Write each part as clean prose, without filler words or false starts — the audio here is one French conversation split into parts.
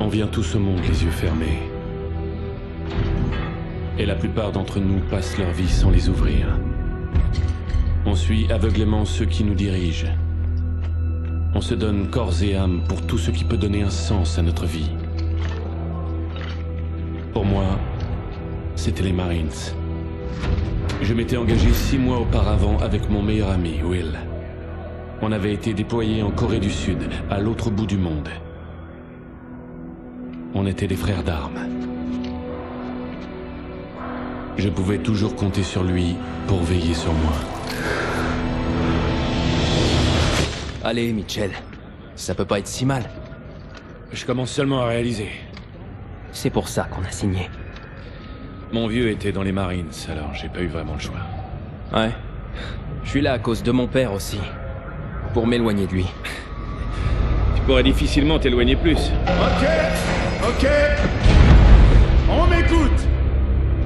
On vient tout ce monde les yeux fermés. Et la plupart d'entre nous passent leur vie sans les ouvrir. On suit aveuglément ceux qui nous dirigent. On se donne corps et âme pour tout ce qui peut donner un sens à notre vie. Pour moi, c'était les Marines. Je m'étais engagé 6 mois auparavant avec mon meilleur ami, Will. On avait été déployés en Corée du Sud, à l'autre bout du monde. On était des frères d'armes. Je pouvais toujours compter sur lui pour veiller sur moi. Allez, Mitchell. Ça peut pas être si mal. Je commence seulement à réaliser. C'est pour ça qu'on a signé. Mon vieux était dans les Marines, alors j'ai pas eu vraiment le choix. Ouais. Je suis là à cause de mon père aussi. Pour m'éloigner de lui. Tu pourrais difficilement t'éloigner plus. Ok. On m'écoute.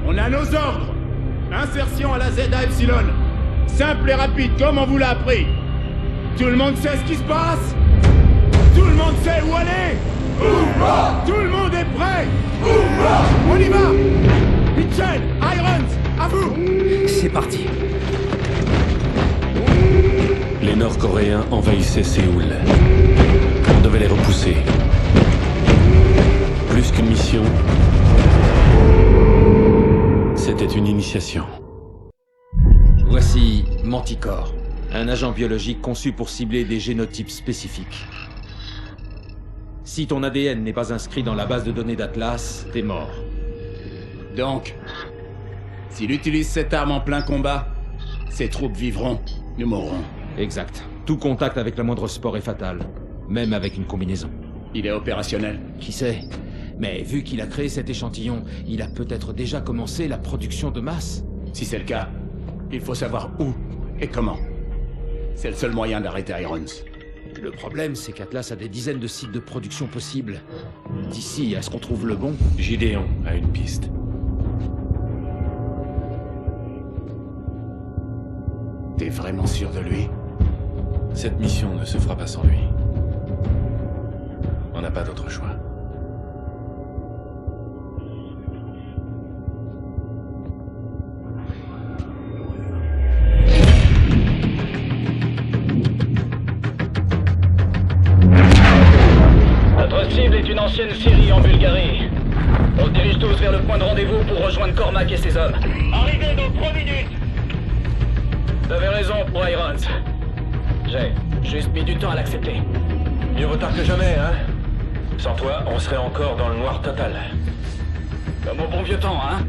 On a nos ordres. Insertion à la Z à Epsilon. Simple et rapide, comme on vous l'a appris. Tout le monde sait ce qui se passe? Tout le monde sait où aller? Tout le monde est prêt? On y va! Mitchell, Irons, à vous! C'est parti. Les Nord-Coréens envahissaient Séoul. On devait les repousser. Plus qu'une mission, c'était une initiation. Voici Manticore, un agent biologique conçu pour cibler des génotypes spécifiques. Si ton ADN n'est pas inscrit dans la base de données d'Atlas, t'es mort. Donc, s'il utilise cette arme en plein combat, ses troupes vivront, nous mourrons. Exact. Tout contact avec la moindre spore est fatal, même avec une combinaison. Il est opérationnel. Qui sait? Mais vu qu'il a créé cet échantillon, il a peut-être déjà commencé la production de masse. Si c'est le cas, il faut savoir où et comment. C'est le seul moyen d'arrêter Irons. Le problème, c'est qu'Atlas a des dizaines de sites de production possibles. D'ici à ce qu'on trouve le bon... Gideon a une piste. T'es vraiment sûr de lui? Cette mission ne se fera pas sans lui. On n'a pas d'autre choix. Notre cible est une ancienne Syrie en Bulgarie. On se dirige tous vers le point de rendez-vous pour rejoindre Cormac et ses hommes. Arrivez dans 3 minutes! Vous avez raison pour Irons. J'ai juste mis du temps à l'accepter. Mieux vaut tard que jamais, hein? Sans toi, on serait encore dans le noir total. Comme au bon vieux temps, hein?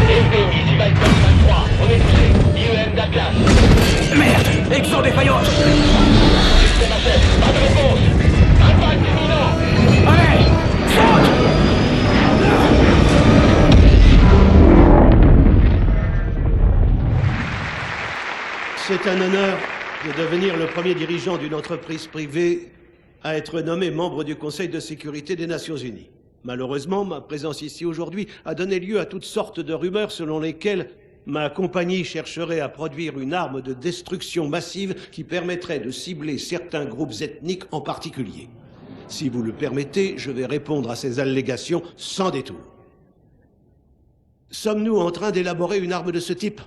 Épée, ici Viper 23, on est touché. IEM d'Atlas. Merde! Exo défaillante! Système HS, pas de réponse. Impact imminent. Allez! Saute! C'est un honneur de devenir le premier dirigeant d'une entreprise privée à être nommé membre du Conseil de sécurité des Nations Unies. Malheureusement, ma présence ici aujourd'hui a donné lieu à toutes sortes de rumeurs selon lesquelles ma compagnie chercherait à produire une arme de destruction massive qui permettrait de cibler certains groupes ethniques en particulier. Si vous le permettez, je vais répondre à ces allégations sans détour. Sommes-nous en train d'élaborer une arme de ce type ?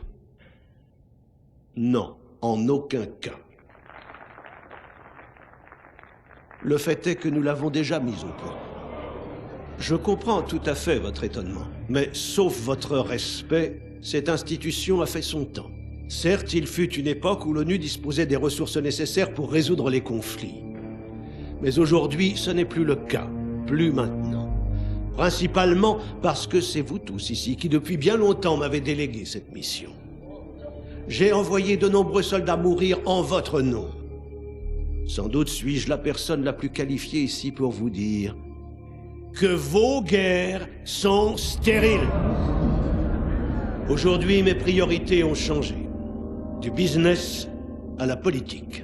Non, en aucun cas. Le fait est que nous l'avons déjà mise au point. Je comprends tout à fait votre étonnement, mais sauf votre respect, cette institution a fait son temps. Certes, il fut une époque où l'ONU disposait des ressources nécessaires pour résoudre les conflits. Mais aujourd'hui, ce n'est plus le cas, plus maintenant. Principalement parce que c'est vous tous ici qui depuis bien longtemps m'avez délégué cette mission. J'ai envoyé de nombreux soldats mourir en votre nom. Sans doute suis-je la personne la plus qualifiée ici pour vous dire que vos guerres sont stériles. Aujourd'hui, mes priorités ont changé. Du business à la politique.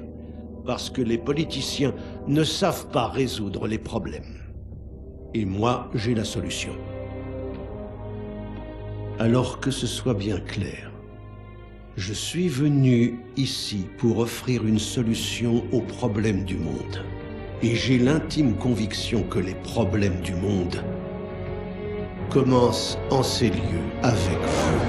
Parce que les politiciens ne savent pas résoudre les problèmes. Et moi, j'ai la solution. Alors que ce soit bien clair. Je suis venu ici pour offrir une solution aux problèmes du monde. Et j'ai l'intime conviction que les problèmes du monde commencent en ces lieux avec vous.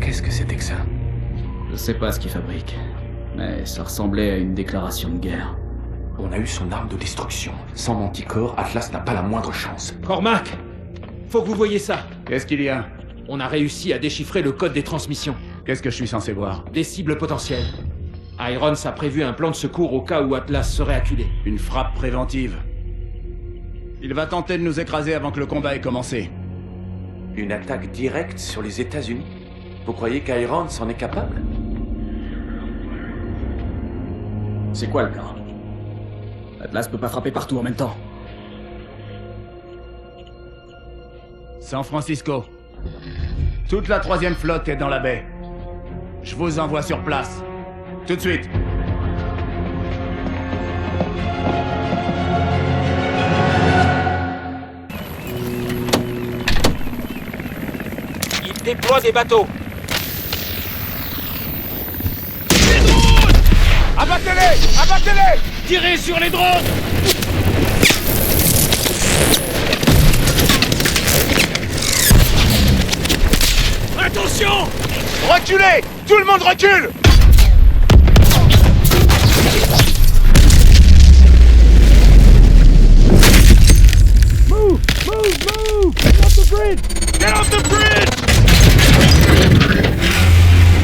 Qu'est-ce que c'était que ça? Je sais pas ce qu'ils fabriquent, mais ça ressemblait à une déclaration de guerre. On a eu son arme de destruction. Sans Manticore, Atlas n'a pas la moindre chance. Cormac! Faut que vous voyez ça. Qu'est-ce qu'il y a? On a réussi à déchiffrer le code des transmissions. Qu'est-ce que je suis censé voir? Des cibles potentielles. Irons a prévu un plan de secours au cas où Atlas serait acculé. Une frappe préventive. Il va tenter de nous écraser avant que le combat ait commencé. Une attaque directe sur les États-Unis? Vous croyez qu'Irons en est capable? C'est quoi le plan? Atlas peut pas frapper partout en même temps. San Francisco. Toute la 3e flotte est dans la baie. Je vous envoie sur place. Tout de suite. Il déploie des bateaux. Abattez-les! Abattez-les! Tirez sur les drones! Attention! Reculez! Tout le monde recule! Move! Move! Move! Get off the bridge! Get off the bridge!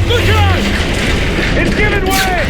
Look out! It's giving way!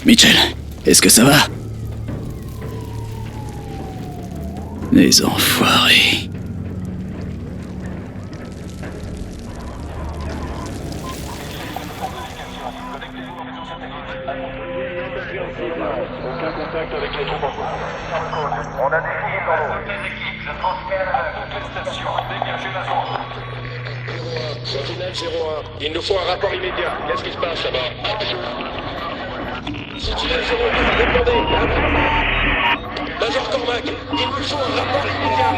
Mitchell, est-ce que ça va? Les enfoirés. Aucun contact avec les troupes en cours. On a des cibles dans l'eau. Toutes les équipes, je transmets à toutes les stations. Dégagez la zone. Sentinelle 01, il nous faut un rapport immédiat. Qu'est-ce qui se passe là-bas? Sentinelle 01, répondez. Major Cormac, il nous faut un rapport immédiat.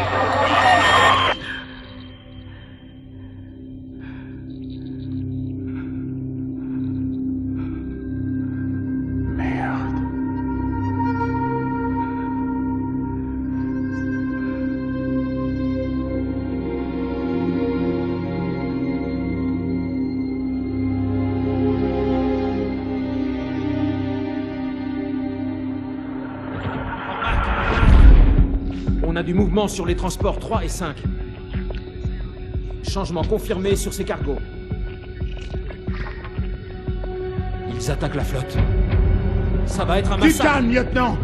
On a du mouvement sur les transports 3 et 5. Changement confirmé sur ces cargos. Ils attaquent la flotte. Ça va être un Du massacre. calme, lieutenant!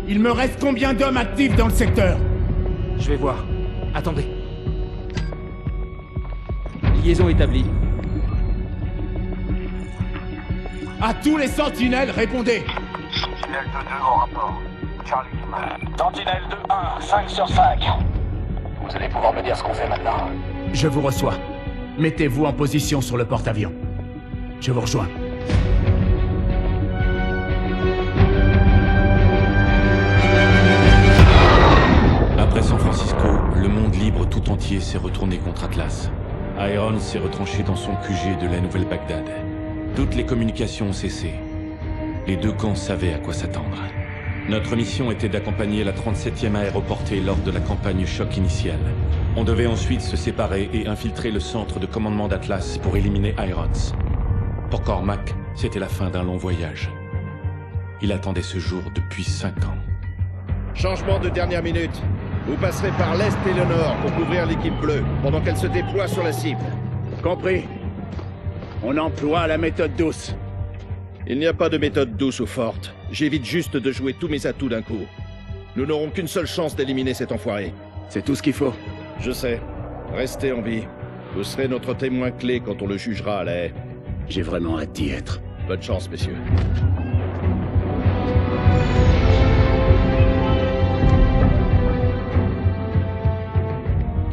Il me reste combien d'hommes actifs dans le secteur? Je vais voir. Attendez. Liaison établie. À tous les sentinelles, répondez! Sentinelle 2-2 en rapport. Charlie. Sentinelle 2-1, 5 sur 5. Vous allez pouvoir me dire ce qu'on fait maintenant. Je vous reçois. Mettez-vous en position sur le porte-avions. Je vous rejoins. Après San Francisco, le monde libre tout entier s'est retourné contre Atlas. Irons s'est retranché dans son QG de la Nouvelle-Bagdad. Toutes les communications ont cessé. Les deux camps savaient à quoi s'attendre. Notre mission était d'accompagner la 37e aéroportée lors de la campagne choc initiale. On devait ensuite se séparer et infiltrer le centre de commandement d'Atlas pour éliminer Irons. Pour Cormac, c'était la fin d'un long voyage. Il attendait ce jour depuis 5 ans. Changement de dernière minute. Vous passerez par l'est et le nord pour couvrir l'équipe bleue, pendant qu'elle se déploie sur la cible. Compris. On emploie la méthode douce. Il n'y a pas de méthode douce ou forte. J'évite juste de jouer tous mes atouts d'un coup. Nous n'aurons qu'une seule chance d'éliminer cet enfoiré. C'est tout ce qu'il faut. Je sais. Restez en vie. Vous serez notre témoin clé quand on le jugera à la haie. J'ai vraiment hâte d'y être. Bonne chance, messieurs.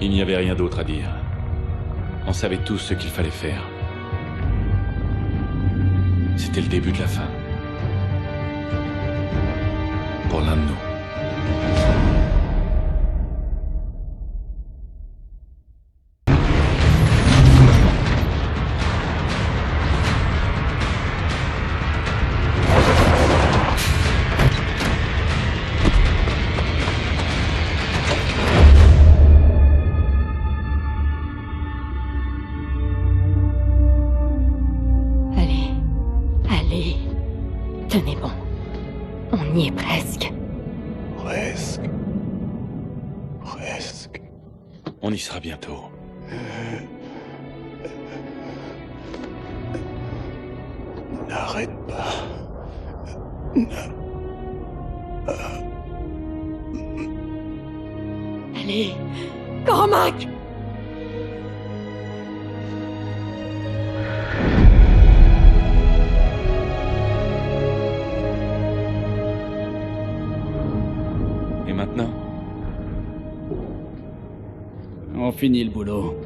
Il n'y avait rien d'autre à dire. On savait tous ce qu'il fallait faire. C'était le début de la fin. Pour l'un de nous. Tenez bon. On y est presque. Presque. On y sera bientôt. N'arrête pas. Allez, Cormac! Et maintenant? On finit le boulot.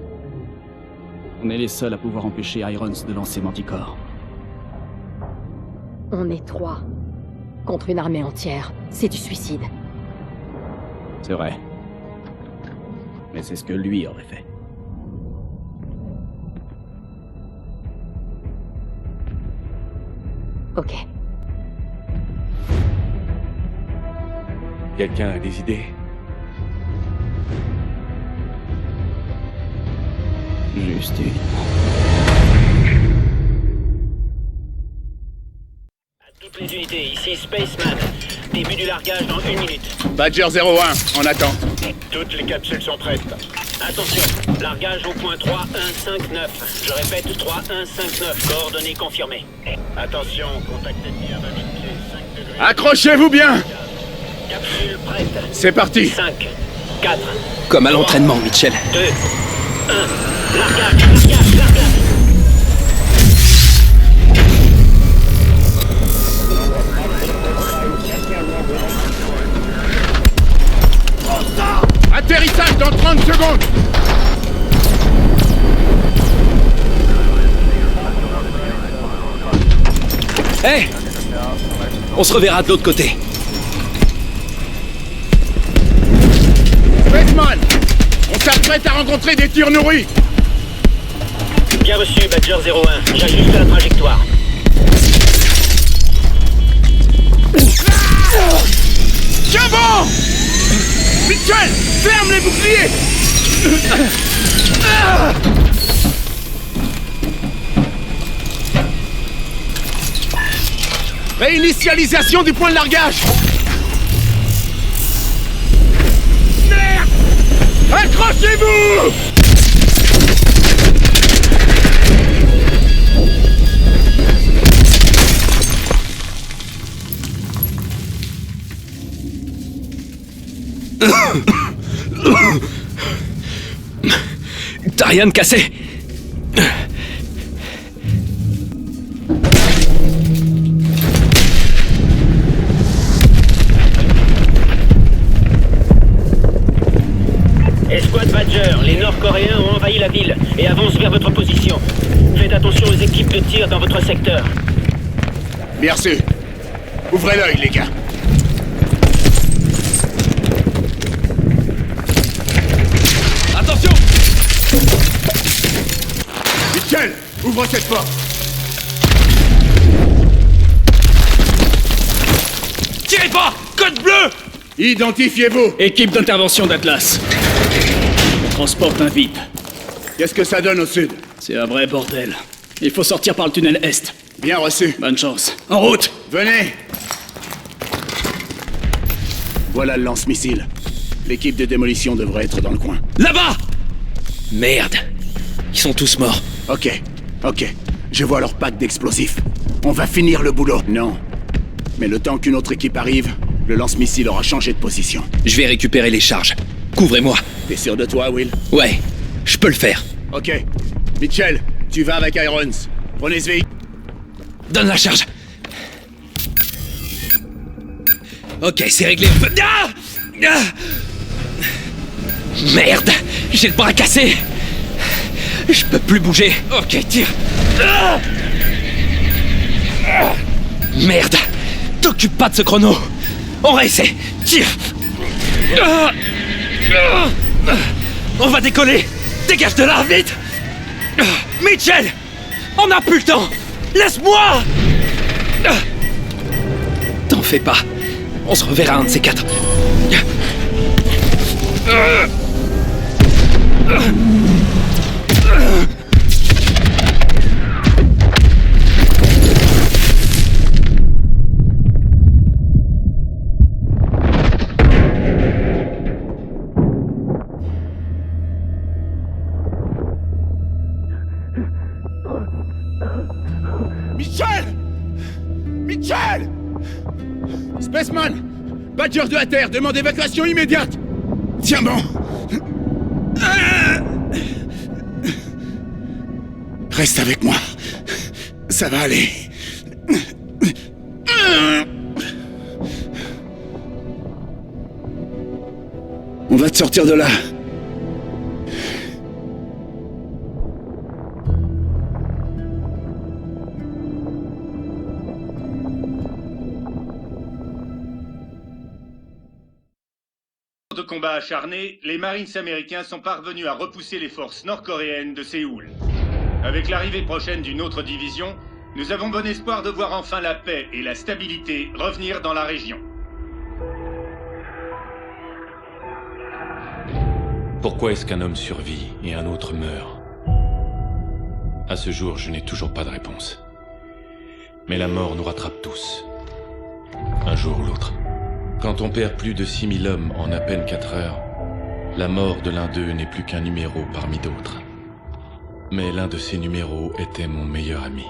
On est les seuls à pouvoir empêcher Irons de lancer Manticore. On est 3. Contre une armée entière. C'est du suicide. C'est vrai. Mais c'est ce que lui aurait fait. Ok. Quelqu'un a des idées? Juste une. Toutes les unités, ici Spaceman. Début du largage dans 1 minute. Badger 01, on attend. Toutes les capsules sont prêtes. Attention, largage au point 3159. Je répète, 3159. Coordonnées confirmées. Attention, contact ennemi à 20 000 pieds, 5 degrés. Accrochez-vous bien! Capsule prête. C'est parti! 5, 4. Comme à l'entraînement, Mitchell. 2, 1. Largage. Atterrissage dans 30 secondes! Hé! On se reverra de l'autre côté. Spaceman! On s'apprête à rencontrer des tirs nourris! Bien reçu, Badger 01. J'ajuste la trajectoire. Tiens bon! Mitchell! Ferme les boucliers! Réinitialisation du point de largage! Merde! Accrochez-vous! T'as rien de cassé? Escouade Badger, les Nord-Coréens ont envahi la ville et avancent vers votre position. Faites attention aux équipes de tir dans votre secteur. Bien reçu. Ouvrez l'œil, les gars. Attention! Mitchell, ouvre cette porte. Tirez pas! Code bleu! Identifiez-vous. Équipe d'intervention d'Atlas. On transporte un VIP. Qu'est-ce que ça donne au sud? C'est un vrai bordel. Il faut sortir par le tunnel Est. Bien reçu. Bonne chance. En route! Venez. Voilà le lance-missile. L'équipe de démolition devrait être dans le coin. Là-bas! Merde. Ils sont tous morts. Ok. Je vois leur pack d'explosifs. On va finir le boulot. Non. Mais le temps qu'une autre équipe arrive, le lance-missile aura changé de position. Je vais récupérer les charges. Couvrez-moi. T'es sûr de toi, Will? Ouais, je peux le faire. Ok. Mitchell, tu vas avec Irons. Prenez ce véhicule. Donne la charge. Ok, c'est réglé. Ah! Ah! Merde! J'ai le bras cassé! Je peux plus bouger. Ok, tire. Ah! Ah! Merde! T'occupe pas de ce chrono. On réessaie. Tire. Ah! Ah! On va décoller. Dégage de là, vite. Ah! Mitchell! On n'a plus le temps. Laisse-moi! Ah! T'en fais pas. On se reverra un de ces quatre. Mitchell! Spaceman! Badger 2 à terre, demande évacuation immédiate! Tiens bon! Reste avec moi. Ça va aller. On va te sortir de là. De combat acharné, les Marines américains sont parvenus à repousser les forces nord-coréennes de Séoul. Avec l'arrivée prochaine d'une autre division, nous avons bon espoir de voir enfin la paix et la stabilité revenir dans la région. Pourquoi est-ce qu'un homme survit et un autre meurt? À ce jour, je n'ai toujours pas de réponse. Mais la mort nous rattrape tous. Un jour ou l'autre. Quand on perd plus de 6000 hommes en à peine 4 heures, la mort de l'un d'eux n'est plus qu'un numéro parmi d'autres. Mais l'un de ces numéros était mon meilleur ami,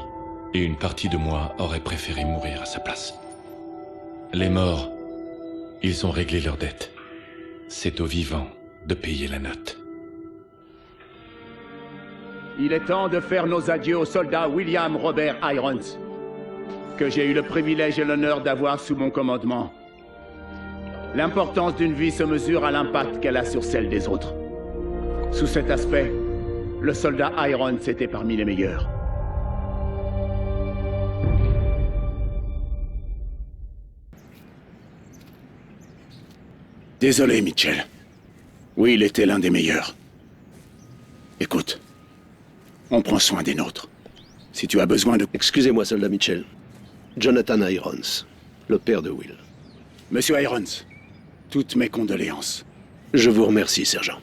et une partie de moi aurait préféré mourir à sa place. Les morts, ils ont réglé leurs dettes. C'est aux vivants de payer la note. Il est temps de faire nos adieux au soldat William Robert Irons, que j'ai eu le privilège et l'honneur d'avoir sous mon commandement. L'importance d'une vie se mesure à l'impact qu'elle a sur celle des autres. Sous cet aspect, le soldat Irons était parmi les meilleurs. Désolé, Mitchell. Oui, il était l'un des meilleurs. Écoute, on prend soin des nôtres. Si tu as besoin de... Excusez-moi, soldat Mitchell. Jonathan Irons, le père de Will. Monsieur Irons, toutes mes condoléances. Je vous remercie, sergent.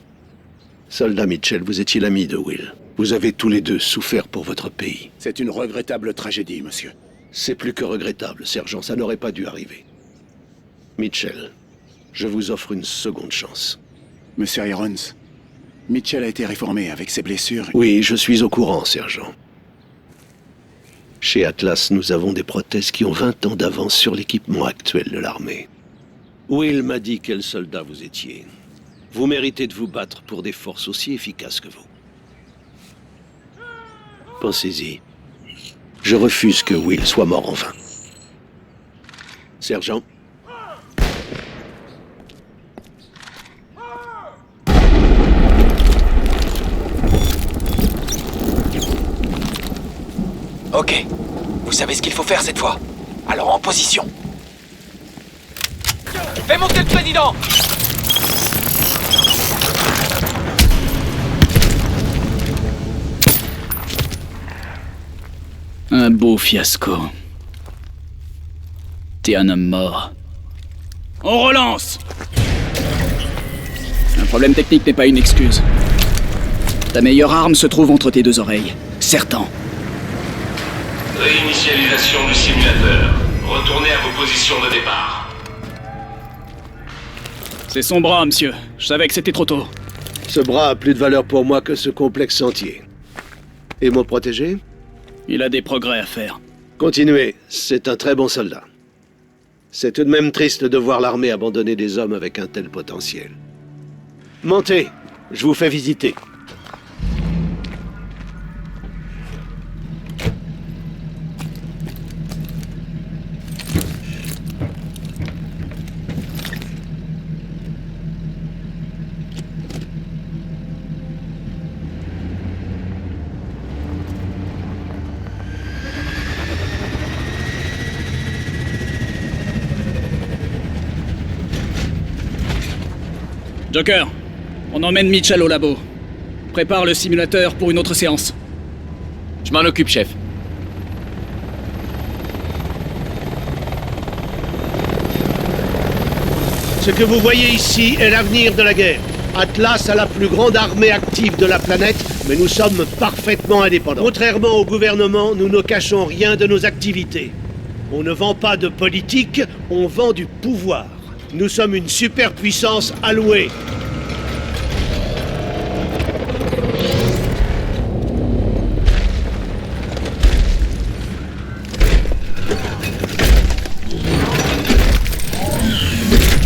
Soldat Mitchell, vous étiez l'ami de Will. Vous avez tous les deux souffert pour votre pays. C'est une regrettable tragédie, monsieur. C'est plus que regrettable, sergent. Ça n'aurait pas dû arriver. Mitchell, je vous offre une seconde chance. Monsieur Irons, Mitchell a été réformé avec ses blessures. Oui, je suis au courant, sergent. Chez Atlas, nous avons des prothèses qui ont 20 ans d'avance sur l'équipement actuel de l'armée. Will m'a dit quel soldat vous étiez. Vous méritez de vous battre pour des forces aussi efficaces que vous. Pensez-y. Je refuse que Will soit mort en vain. Sergent. Ok. Vous savez ce qu'il faut faire cette fois. Alors en position. Fais monter le président! Un beau fiasco. T'es un homme mort. On relance! Un problème technique n'est pas une excuse. Ta meilleure arme se trouve entre tes deux oreilles. Certain. Réinitialisation du simulateur. Retournez à vos positions de départ. C'est son bras, monsieur. Je savais que c'était trop tôt. Ce bras a plus de valeur pour moi que ce complexe entier. Et mon protégé? Il a des progrès à faire. Continuez, c'est un très bon soldat. C'est tout de même triste de voir l'armée abandonner des hommes avec un tel potentiel. Montez, je vous fais visiter. Joker, on emmène Mitchell au labo. Prépare le simulateur pour une autre séance. Je m'en occupe, chef. Ce que vous voyez ici est l'avenir de la guerre. Atlas a la plus grande armée active de la planète, mais nous sommes parfaitement indépendants. Contrairement au gouvernement, nous ne cachons rien de nos activités. On ne vend pas de politique, on vend du pouvoir. Nous sommes une superpuissance allouée.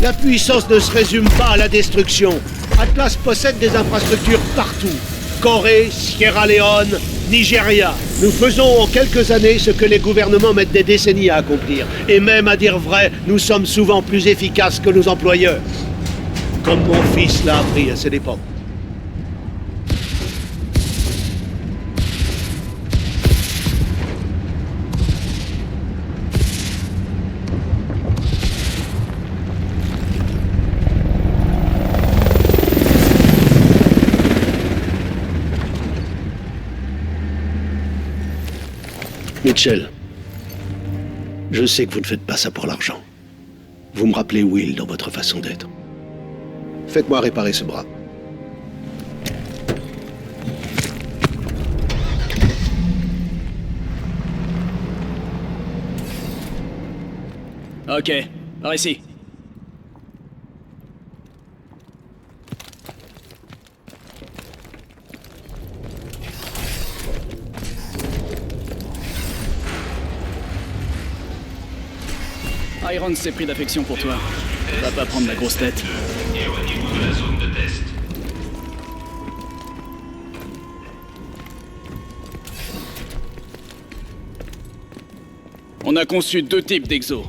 La puissance ne se résume pas à la destruction. Atlas possède des infrastructures partout. Corée, Sierra Leone, Nigeria. Nous faisons en quelques années ce que les gouvernements mettent des décennies à accomplir. Et même à dire vrai, nous sommes souvent plus efficaces que nos employeurs. Comme mon fils l'a appris à ses dépens. Mitchell, je sais que vous ne faites pas ça pour l'argent. Vous me rappelez Will dans votre façon d'être. Faites-moi réparer ce bras. Ok, par ici. Irons s'est pris d'affection pour toi. Va pas prendre la grosse tête. Éloignez-vous de la zone de test. On a conçu deux types d'exos.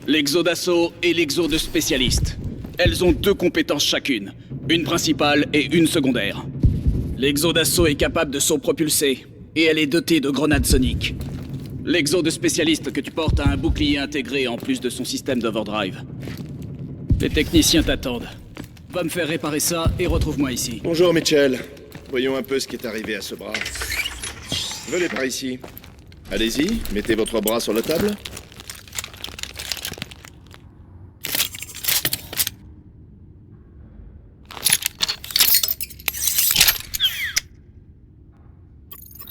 L'exo d'assaut et l'exo de spécialiste. Elles ont deux compétences chacune. Une principale et une secondaire. L'exo d'assaut est capable de saut propulsé. Et elle est dotée de grenades soniques. L'exo de spécialiste que tu portes a un bouclier intégré en plus de son système d'overdrive. Les techniciens t'attendent. Va me faire réparer ça et retrouve-moi ici. Bonjour Mitchell. Voyons un peu ce qui est arrivé à ce bras. Venez par ici. Allez-y, mettez votre bras sur la table.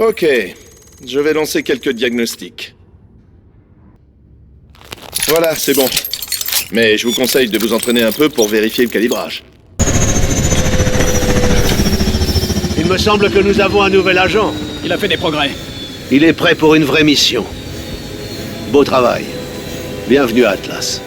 Ok. Je vais lancer quelques diagnostics. Voilà, c'est bon. Mais je vous conseille de vous entraîner un peu pour vérifier le calibrage. Il me semble que nous avons un nouvel agent. Il a fait des progrès. Il est prêt pour une vraie mission. Beau travail. Bienvenue à Atlas.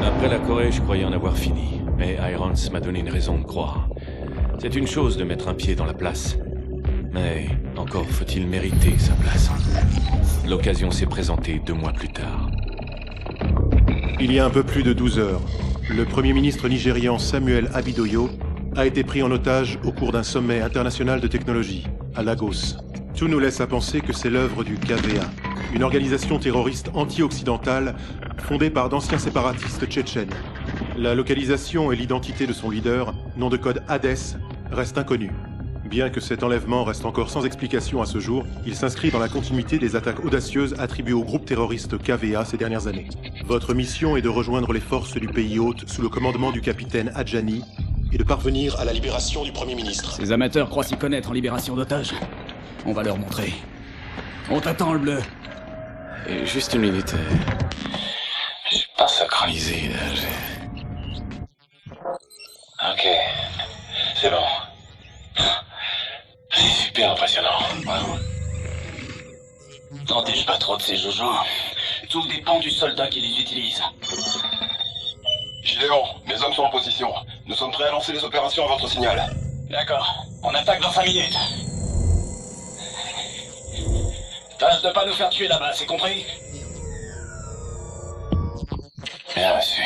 Après la Corée, je croyais en avoir fini. Mais Irons m'a donné une raison de croire. C'est une chose de mettre un pied dans la place. Mais encore faut-il mériter sa place. L'occasion s'est présentée 2 mois plus tard. Il y a un peu plus de 12 heures, le Premier ministre nigérian Samuel Abidoyo a été pris en otage au cours d'un sommet international de technologie, à Lagos. Tout nous laisse à penser que c'est l'œuvre du KVA, une organisation terroriste anti-occidentale fondée par d'anciens séparatistes tchétchènes. La localisation et l'identité de son leader, nom de code Hades, restent inconnus. Bien que cet enlèvement reste encore sans explication à ce jour, il s'inscrit dans la continuité des attaques audacieuses attribuées au groupe terroriste KVA ces dernières années. Votre mission est de rejoindre les forces du pays hôte sous le commandement du capitaine Adjani et de parvenir à la libération du Premier ministre. Ces amateurs croient s'y connaître en libération d'otages. On va leur montrer. On t'attend, le bleu. Et juste une minute. Je suis pas sacralisé, là. Ok, c'est bon. C'est super impressionnant, vraiment. N'en dis pas trop de ces joujons. Tout dépend du soldat qui les utilise. Gideon, mes hommes sont en position. Nous sommes prêts à lancer les opérations à votre signal. D'accord, on attaque dans 5 minutes. Tâche de pas nous faire tuer là-bas, c'est compris? Bien reçu.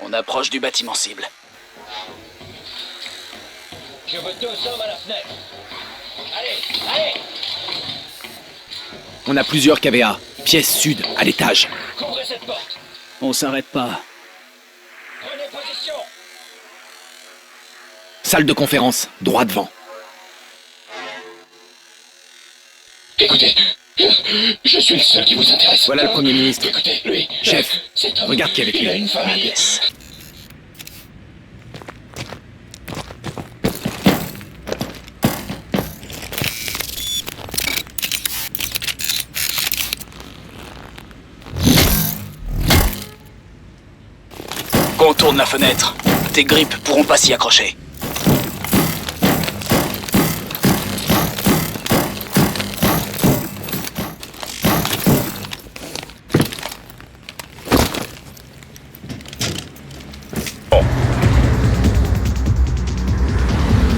On approche du bâtiment cible. Je veux 2 hommes à la fenêtre. Allez, allez! On a plusieurs KVA. Pièce sud, à l'étage. Couvrez cette porte. On s'arrête pas. Prenez position. Salle de conférence, droit devant. Écoutez, je suis le seul qui vous intéresse. Voilà le Premier ministre. Écoutez, lui. Chef, cet homme, regarde qui est avec lui. Il a une famille. Contourne la fenêtre. Tes grippes pourront pas s'y accrocher.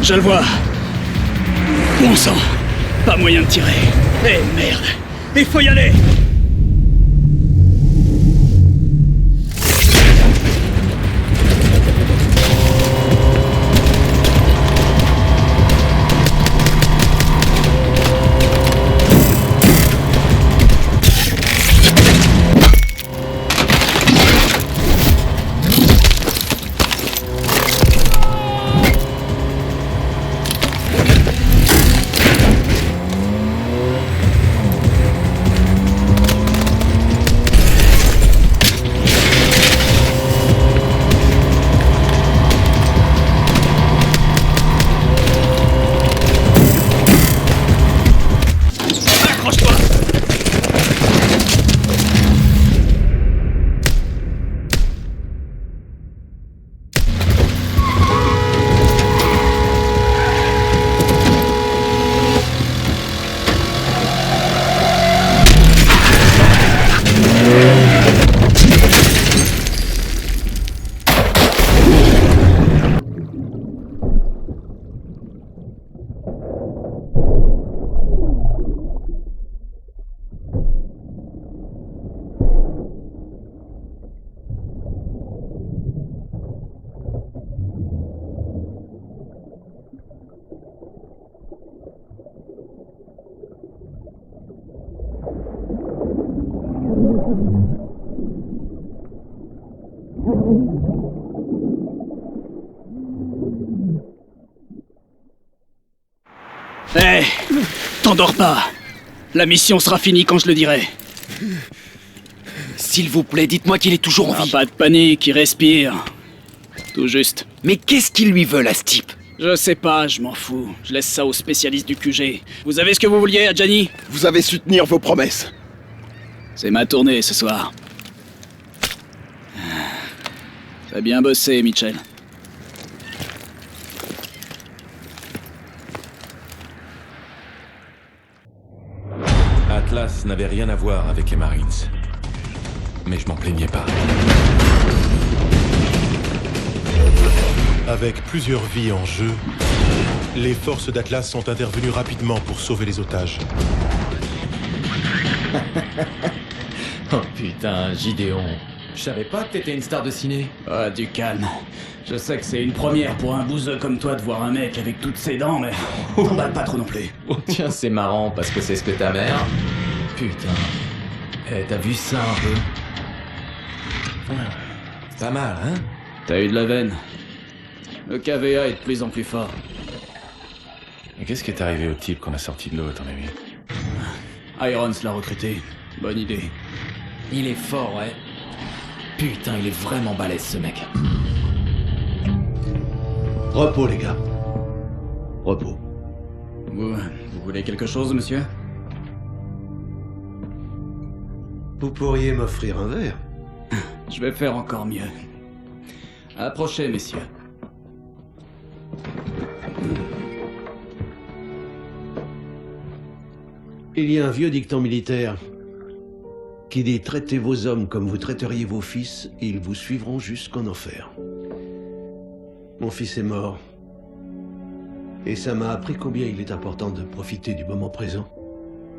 Je le vois. Bon sang. Pas moyen de tirer. Eh merde. Il faut y aller. Hé, t'endors pas. La mission sera finie quand je le dirai. S'il vous plaît, dites-moi qu'il est toujours en vie. Pas de panique, il respire. Tout juste. Mais qu'est-ce qu'ils lui veulent à ce type? Je sais pas, je m'en fous. Je laisse ça aux spécialistes du QG. Vous avez ce que vous vouliez, Adjani? Vous avez su tenir vos promesses. C'est ma tournée ce soir. T'as bien bossé, Mitchell. Atlas n'avait rien à voir avec les Marines. Mais je m'en plaignais pas. Avec plusieurs vies en jeu, les forces d'Atlas sont intervenues rapidement pour sauver les otages. Oh putain, Gideon. Je savais pas que t'étais une star de ciné. Ah, du calme. Je sais que c'est une première pour un bouseux comme toi de voir un mec avec toutes ses dents, mais t'emballe pas trop non plus. Oh tiens, c'est marrant parce que c'est ce que ta mère... Putain. Eh, t'as vu ça un peu? C'est pas mal, hein? T'as eu de la veine. Le KVA est de plus en plus fort. Et qu'est-ce qui est arrivé au type qu'on a sorti de l'eau, à ton avis? Irons l'a recruté. Bonne idée. Il est fort, ouais. Putain, il est vraiment balèze, ce mec. Repos, les gars. Repos. Vous voulez quelque chose, monsieur? Vous pourriez m'offrir un verre? Je vais faire encore mieux. Approchez, messieurs. Il y a un vieux dicton militaire qui dit « Traitez vos hommes comme vous traiteriez vos fils, et ils vous suivront jusqu'en enfer. » Mon fils est mort. Et ça m'a appris combien il est important de profiter du moment présent.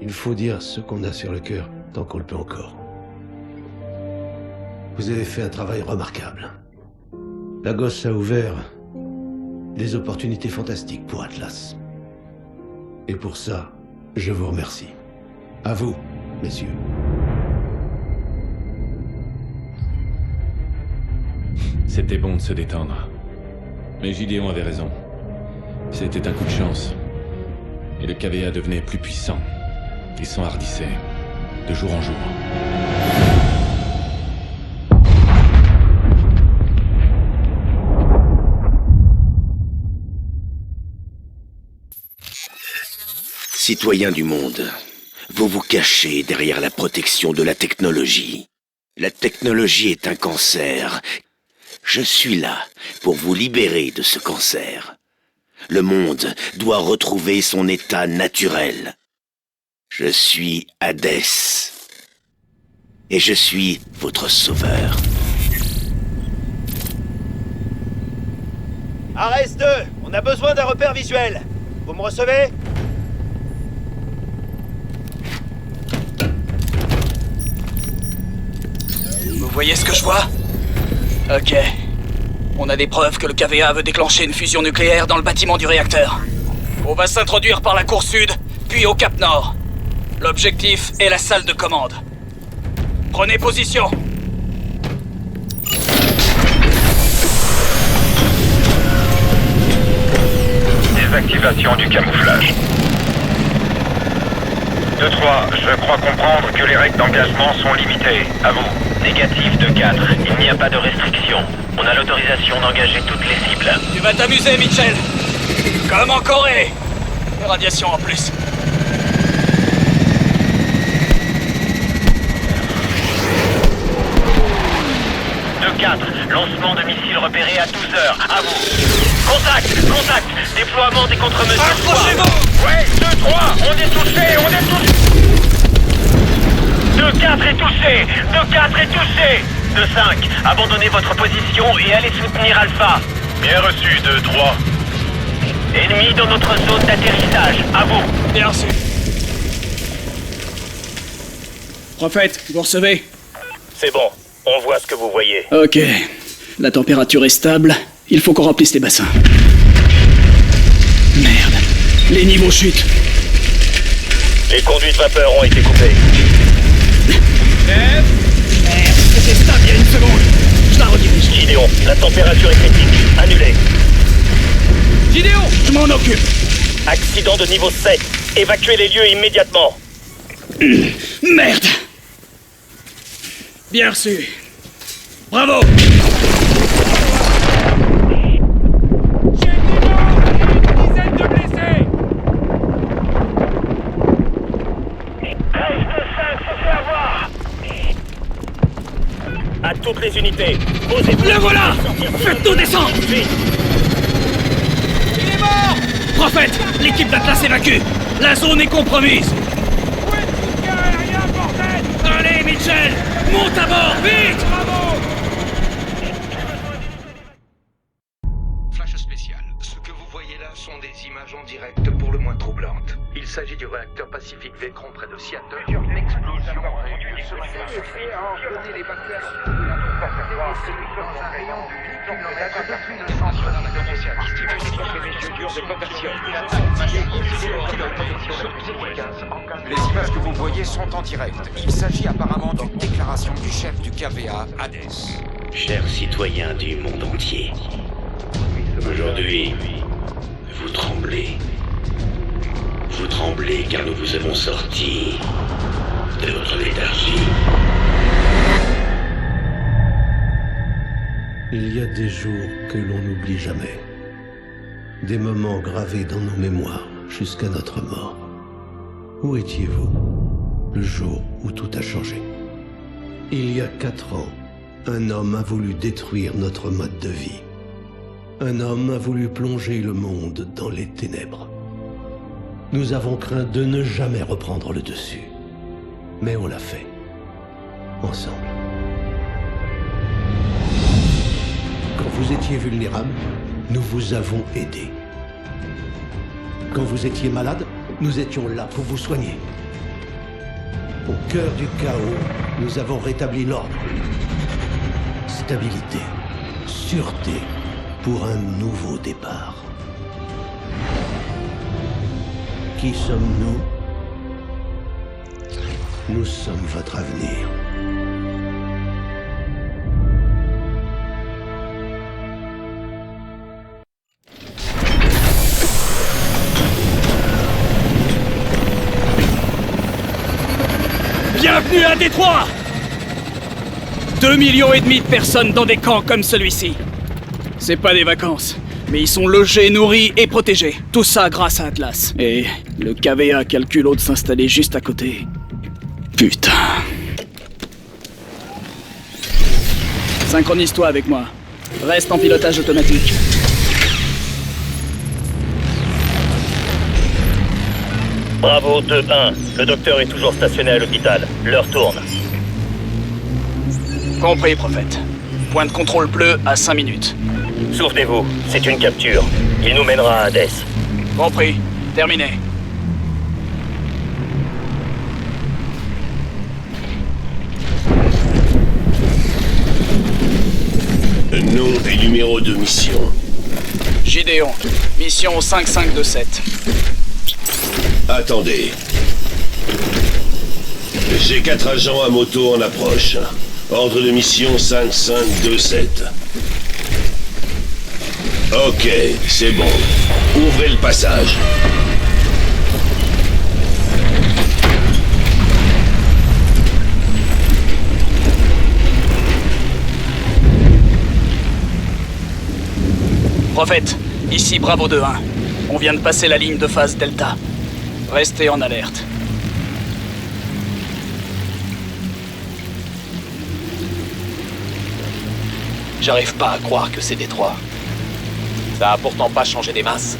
Il faut dire ce qu'on a sur le cœur, tant qu'on le peut encore. Vous avez fait un travail remarquable. Lagos a ouvert des opportunités fantastiques pour Atlas. Et pour ça, je vous remercie. À vous, messieurs. C'était bon de se détendre. Mais Gideon avait raison. C'était un coup de chance. Et le KVA devenait plus puissant. Ils s'enhardissaient, de jour en jour. Citoyens du monde, vous vous cachez derrière la protection de la technologie. La technologie est un cancer. Je suis là pour vous libérer de ce cancer. Le monde doit retrouver son état naturel. Je suis Hadès. Et je suis votre sauveur. Ares 2, on a besoin d'un repère visuel. Vous me recevez? Vous voyez ce que je vois? Ok. On a des preuves que le KVA veut déclencher une fusion nucléaire dans le bâtiment du réacteur. On va s'introduire par la cour sud, puis au Cap Nord. L'objectif est la salle de commande. Prenez position. Désactivation du camouflage. 2-3, je crois comprendre que les règles d'engagement sont limitées. À vous. Négatif 2-4, il n'y a pas de restriction. On a l'autorisation d'engager toutes les cibles. Tu vas t'amuser, Mitchell. Comme en Corée. Les radiations en plus. Lancement de missiles repéré à 12h. À vous. Contact. Déploiement des contre-mesures. Approchez-vous. Ouais, 2-3. On est touché. 2-4 est touché. 2-5. Abandonnez votre position et allez soutenir Alpha. Bien reçu, 2-3. Ennemi dans notre zone d'atterrissage. À vous. Bien reçu. Prophète, vous recevez? C'est bon. On voit ce que vous voyez. Ok. La température est stable. Il faut qu'on remplisse les bassins. Merde. Les niveaux chutent. Les conduits de vapeur ont été coupés. Merde. C'était stable il y a une seconde. Je la redirige. Gideon, la température est critique. Annulé. Gideon, je m'en occupe. Accident de niveau 7. Évacuez les lieux immédiatement. Merde. Bien reçu. Bravo. J'ai une dizaine de blessés. À toutes les unités, posez-vous. Le voilà. Faites tout descendre. Il est mort. Prophète, l'équipe d'Atlas évacue. La zone est compromise. Où est le soutien aérien, bordel? Allez, Mitchell, monte à bord, vite. Bravo. Flash spécial. Ce que vous voyez là sont des images en direct pour le moins troublantes. Il s'agit du réacteur Pacific Vectron près de Seattle. Une explosion a eu lieu ce matin. Fait a ordonné l'évacuation de la dans un rayon de 8 km depuis le centre de la spécialiste. Les images que vous voyez sont en direct. Il s'agit apparemment d'une déclaration du chef du KVA, Hadès. Chers citoyens du monde entier, aujourd'hui, vous tremblez. Vous tremblez car nous vous avons sorti de votre léthargie. Il y a des jours que l'on n'oublie jamais. Des moments gravés dans nos mémoires jusqu'à notre mort. Où étiez-vous le jour où tout a changé? Il y a 4 ans, un homme a voulu détruire notre mode de vie. Un homme a voulu plonger le monde dans les ténèbres. Nous avons craint de ne jamais reprendre le dessus. Mais on l'a fait. Ensemble. Quand vous étiez vulnérable, nous vous avons aidé. Quand vous étiez malade, nous étions là pour vous soigner. Au cœur du chaos, nous avons rétabli l'ordre. Stabilité, sûreté, pour un nouveau départ. Qui sommes-nous? Nous sommes votre avenir. Bienvenue à Détroit! 2,5 millions de personnes dans des camps comme celui-ci. C'est pas des vacances, mais ils sont logés, nourris et protégés. Tout ça grâce à Atlas. Et le KVA qui a le culot de s'installer juste à côté. Putain. Synchronise-toi avec moi. Reste en pilotage automatique. Bravo 2-1. Le docteur est toujours stationné à l'hôpital. L'heure tourne. Compris, prophète. Point de contrôle bleu à 5 minutes. Souvenez-vous, c'est une capture. Il nous mènera à Hades. Compris. Terminé. Nom et numéro de mission. Gideon. Mission 5527. Attendez. J'ai 4 agents à moto en approche. Ordre de mission 5527. Ok, c'est bon. Ouvrez le passage. Prophète, ici Bravo 2-1. On vient de passer la ligne de phase Delta. Restez en alerte. J'arrive pas à croire que c'est Détroit. Ça a pourtant pas changé des masses.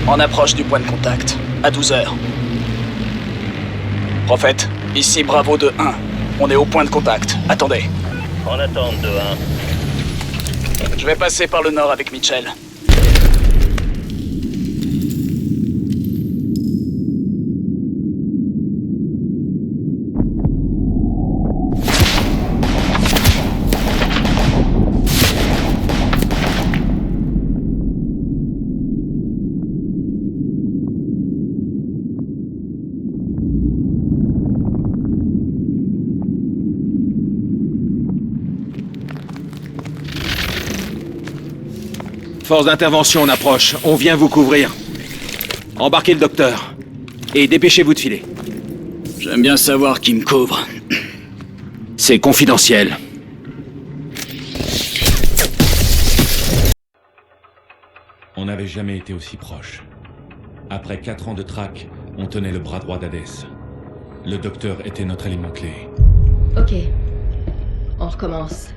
En approche du point de contact, à 12h. Prophète, ici Bravo 2-1. On est au point de contact. Attendez. En attente 2-1. Je vais passer par le nord avec Mitchell. Force d'intervention en approche, on vient vous couvrir. Embarquez le docteur. Et dépêchez-vous de filer. J'aime bien savoir qui me couvre. C'est confidentiel. On n'avait jamais été aussi proche. Après 4 ans de traque, on tenait le bras droit d'Hadès. Le docteur était notre élément clé. Ok. On recommence.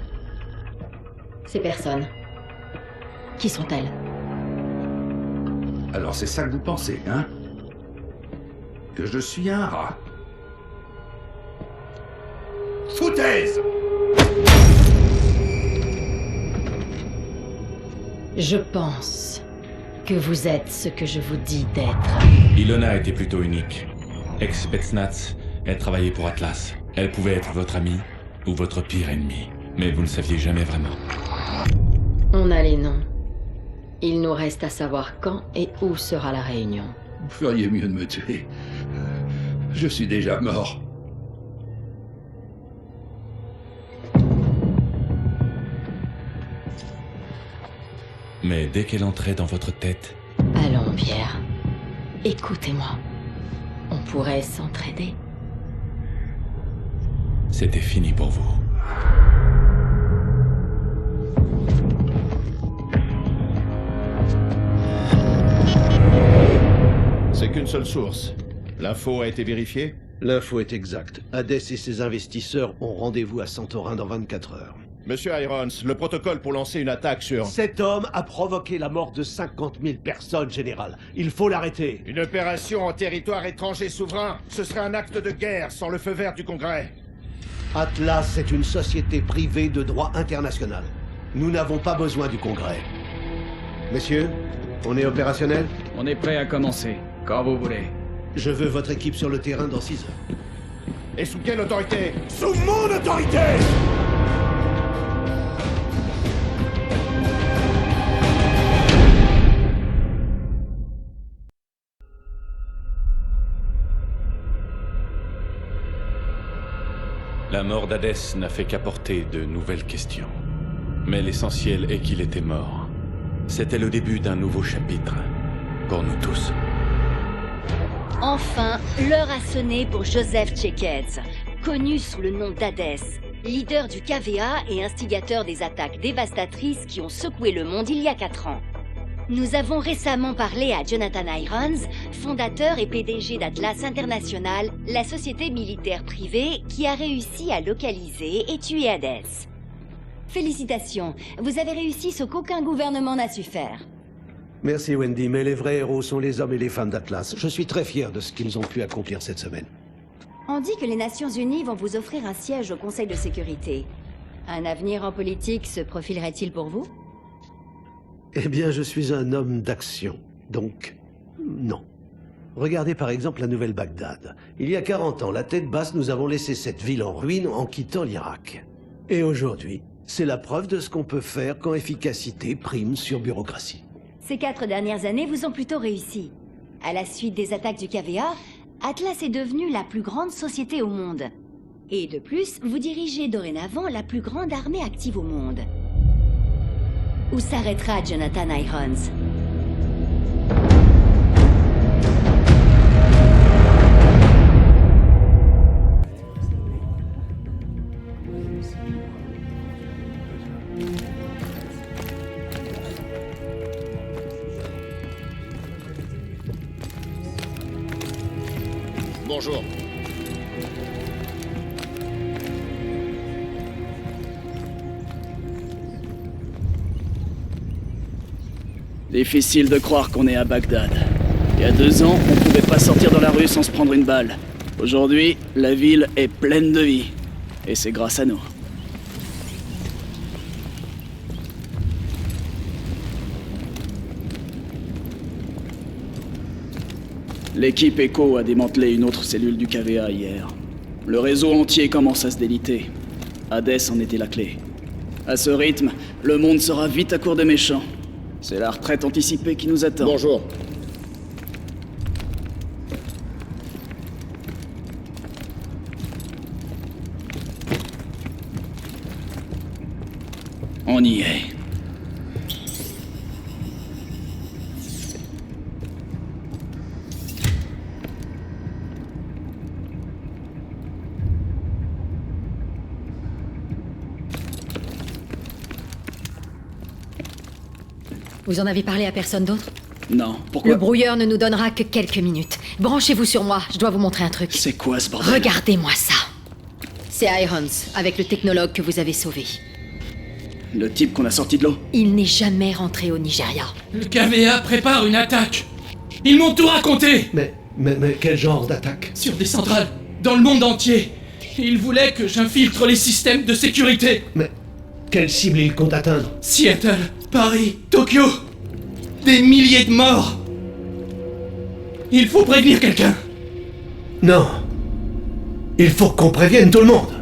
Ces personnes. Qui sont-elles? Alors c'est ça que vous pensez, hein? Que je suis un rat? Foutaise! Je pense que vous êtes ce que je vous dis d'être. Ilona était plutôt unique. Ex-Spetsnaz, elle travaillait pour Atlas. Elle pouvait être votre amie ou votre pire ennemi. Mais vous ne saviez jamais vraiment. On a les noms. Il nous reste à savoir quand et où sera la réunion. Vous feriez mieux de me tuer. Je suis déjà mort. Mais dès qu'elle entrait dans votre tête... Allons, Pierre. Écoutez-moi. On pourrait s'entraider. C'était fini pour vous. C'est qu'une seule source. L'info a été vérifiée? L'info est exacte. Hades et ses investisseurs ont rendez-vous à Santorin dans 24 heures. Monsieur Irons, le protocole pour lancer une attaque sur... Cet homme a provoqué la mort de 50 000 personnes, général. Il faut l'arrêter. Une opération en territoire étranger souverain, ce serait un acte de guerre sans le feu vert du Congrès. Atlas est une société privée de droit international. Nous n'avons pas besoin du Congrès. Messieurs, on est opérationnel? On est prêt à commencer, quand vous voulez. Je veux votre équipe sur le terrain dans 6 heures. Et sous quelle autorité? Sous mon autorité! La mort d'Hadès n'a fait qu'apporter de nouvelles questions. Mais l'essentiel est qu'il était mort. C'était le début d'un nouveau chapitre. Pour nous tous. Enfin, l'heure a sonné pour Joseph Checketts, connu sous le nom d'Hadès, leader du KVA et instigateur des attaques dévastatrices qui ont secoué le monde il y a 4 ans. Nous avons récemment parlé à Jonathan Irons, fondateur et PDG d'Atlas International, la société militaire privée qui a réussi à localiser et tuer Hades. Félicitations, vous avez réussi ce qu'aucun gouvernement n'a su faire. Merci Wendy, mais les vrais héros sont les hommes et les femmes d'Atlas. Je suis très fier de ce qu'ils ont pu accomplir cette semaine. On dit que les Nations Unies vont vous offrir un siège au Conseil de sécurité. Un avenir en politique se profilerait-il pour vous ? Eh bien, je suis un homme d'action, donc non. Regardez par exemple la nouvelle Bagdad. Il y a 40 ans, la tête basse, nous avons laissé cette ville en ruine en quittant l'Irak. Et aujourd'hui, c'est la preuve de ce qu'on peut faire quand efficacité prime sur bureaucratie. Ces 4 dernières années vous ont plutôt réussi. À la suite des attaques du KVA, Atlas est devenue la plus grande société au monde. Et de plus, vous dirigez dorénavant la plus grande armée active au monde. Où s'arrêtera Jonathan Irons ? Bonjour. Difficile de croire qu'on est à Bagdad. Il y a 2 ans, on pouvait pas sortir dans la rue sans se prendre une balle. Aujourd'hui, la ville est pleine de vie. Et c'est grâce à nous. L'équipe Echo a démantelé une autre cellule du KVA hier. Le réseau entier commence à se déliter. Hades en était la clé. À ce rythme, le monde sera vite à court de méchants. C'est la retraite anticipée qui nous attend. Bonjour. On y est. Vous en avez parlé à personne d'autre ? Non, pourquoi ? Le brouilleur ne nous donnera que quelques minutes. Branchez-vous sur moi, je dois vous montrer un truc. C'est quoi ce bordel ? Regardez-moi ça. C'est Irons, avec le technologue que vous avez sauvé. Le type qu'on a sorti de l'eau ? Il n'est jamais rentré au Nigeria. Le KVA prépare une attaque. Ils m'ont tout raconté. Mais quel genre d'attaque ? Sur des centrales, dans le monde entier. Ils voulaient que j'infiltre les systèmes de sécurité. Mais quelle cible ils comptent atteindre ? Seattle, Paris, Tokyo. Des milliers de morts. Il faut prévenir quelqu'un. Non. Il faut qu'on prévienne tout le monde.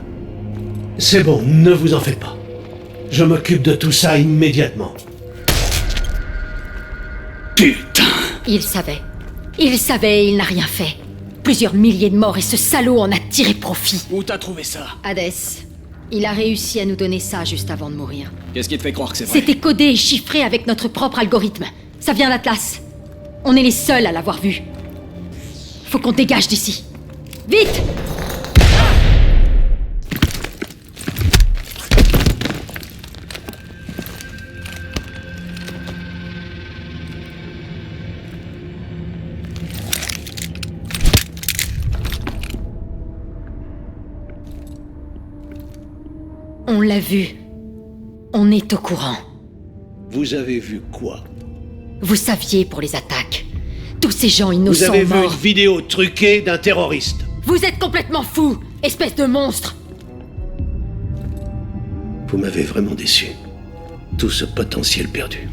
C'est bon, ne vous en faites pas. Je m'occupe de tout ça immédiatement. Putain. Il savait. Il savait et il n'a rien fait. Plusieurs milliers de morts et ce salaud en a tiré profit. Où t'as trouvé ça ? Hades. Il a réussi à nous donner ça juste avant de mourir. Qu'est-ce qui te fait croire que c'est vrai? C'était codé et chiffré avec notre propre algorithme. Ça vient d'Atlas. On est les seuls à l'avoir vu. Faut qu'on dégage d'ici. Vite! On l'a vu. On est au courant. Vous avez vu quoi? Vous saviez pour les attaques. Tous ces gens innocents Vous avez vu morts. une vidéo truquée d'un terroriste. Vous êtes complètement fous, espèce de monstre. Vous m'avez vraiment déçu. Tout ce potentiel perdu.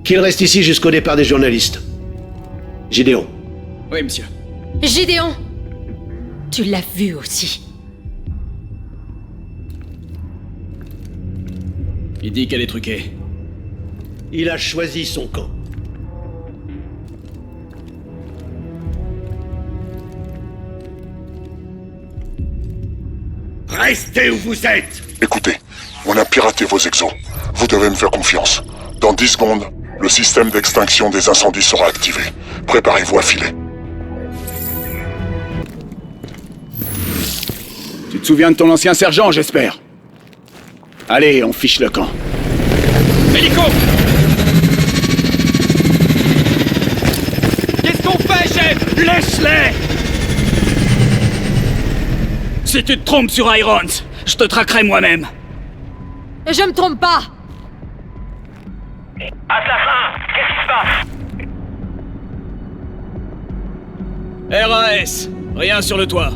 Qu'il reste ici jusqu'au départ des journalistes. Gideon. Oui, monsieur. Gideon! Tu l'as vu aussi. Il dit qu'elle est truquée. Il a choisi son camp. Restez où vous êtes! Écoutez, on a piraté vos exos. Vous devez me faire confiance. Dans 10 secondes, le système d'extinction des incendies sera activé. Préparez-vous à filer. Tu te souviens de ton ancien sergent, j'espère? Allez, on fiche le camp. Hélico! Qu'est-ce qu'on fait, chef? Laisse-les! Si tu te trompes sur Irons, je te traquerai moi-même. Je me trompe pas! Atlas 1, qu'est-ce qui se passe? RAS, rien sur le toit.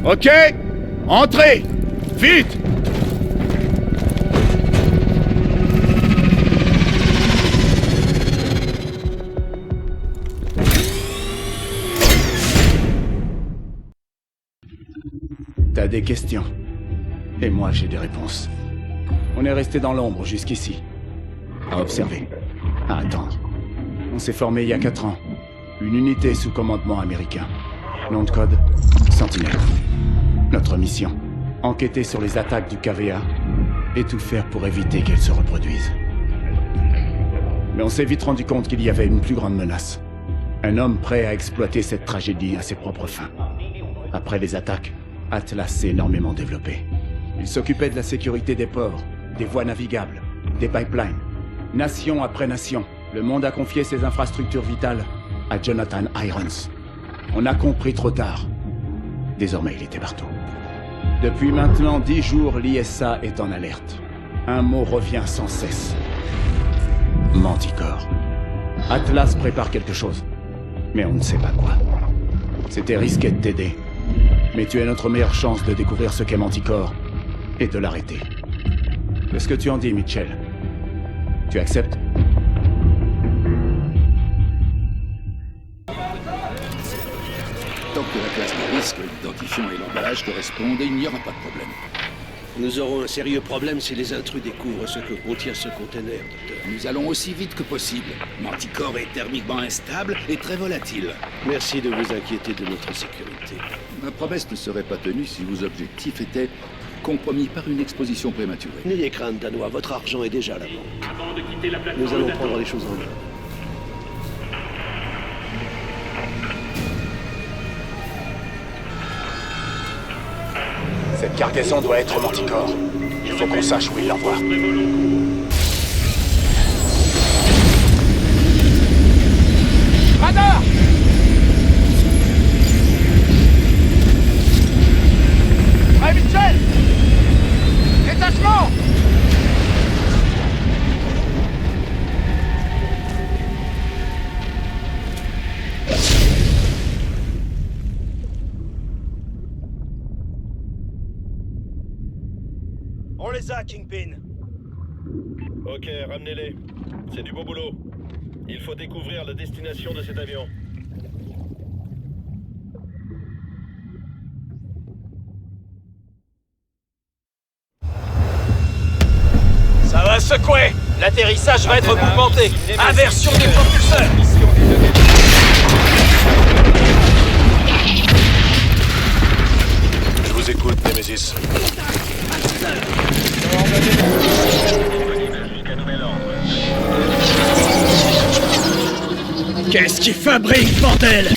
Ok! Entrez! Vite! T'as des questions. Et moi, j'ai des réponses. On est resté dans l'ombre jusqu'ici. À observer. À attendre. On s'est formé il y a 4 ans. Une unité sous commandement américain. Nom de code, Sentinelle. Notre mission, enquêter sur les attaques du KVA et tout faire pour éviter qu'elles se reproduisent. Mais on s'est vite rendu compte qu'il y avait une plus grande menace. Un homme prêt à exploiter cette tragédie à ses propres fins. Après les attaques, Atlas s'est énormément développé. Il s'occupait de la sécurité des ports, des voies navigables, des pipelines. Nation après nation, le monde a confié ses infrastructures vitales à Jonathan Irons. On a compris trop tard. Désormais, il était partout. Depuis maintenant 10 jours, l'ISA est en alerte. Un mot revient sans cesse. Manticore. Atlas prépare quelque chose, mais on ne sait pas quoi. C'était risqué de t'aider, mais tu as notre meilleure chance de découvrir ce qu'est Manticore et de l'arrêter. Qu'est-ce que tu en dis, Mitchell? Tu acceptes? Tant que la classe de risque, l'identifiant et l'emballage correspondent, il n'y aura pas de problème. Nous aurons un sérieux problème si les intrus découvrent ce que contient ce conteneur, docteur. Nous allons aussi vite que possible. Manticore est thermiquement instable et très volatile. Merci de vous inquiéter de notre sécurité. Ma promesse ne serait pas tenue si vos objectifs étaient compromis par une exposition prématurée. N'ayez crainte, Danois, votre argent est déjà là-bas. Nous allons prendre les choses en main. Cette cargaison doit être Manticore. Il faut qu'on sache où il l'envoie. Radar! Hey, Mitchell! Détachement! On les a, Kingpin. Ok, ramenez-les. C'est du beau boulot. Il faut découvrir la destination de cet avion. Ça va secouer. L'atterrissage va être mouvementé. Inversion des propulseurs. Je vous écoute, Nemesis. Qu'est-ce qu'il fabrique, bordel?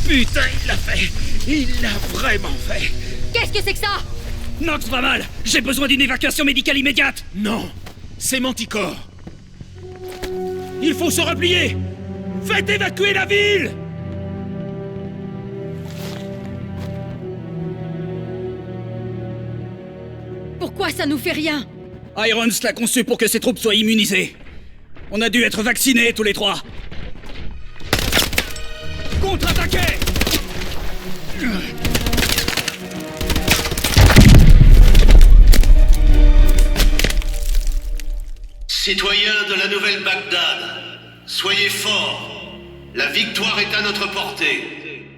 Putain, il l'a fait! Il l'a vraiment fait! Qu'est-ce que c'est que ça? Nox va mal! J'ai besoin d'une évacuation médicale immédiate! Non! C'est Manticore! Il faut se replier! Faites évacuer la ville! Pourquoi ça nous fait rien? Irons l'a conçu pour que ses troupes soient immunisées. On a dû être vaccinés tous les trois. Contre-attaquez! Citoyens de la nouvelle Bagdad, soyez forts. La victoire est à notre portée.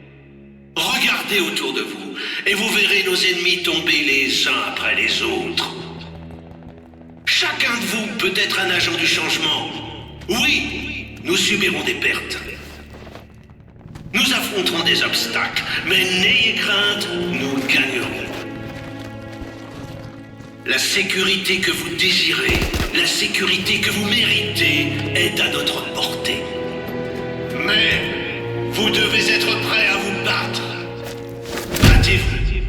Regardez autour de vous et vous verrez nos ennemis tomber les uns après les autres. Chacun de vous peut être un agent du changement. Oui, nous subirons des pertes. Nous affronterons des obstacles, mais n'ayez crainte, nous gagnerons. La sécurité que vous désirez, la sécurité que vous méritez est à notre portée. Mais vous devez être prêts à vous battre. Battez-vous.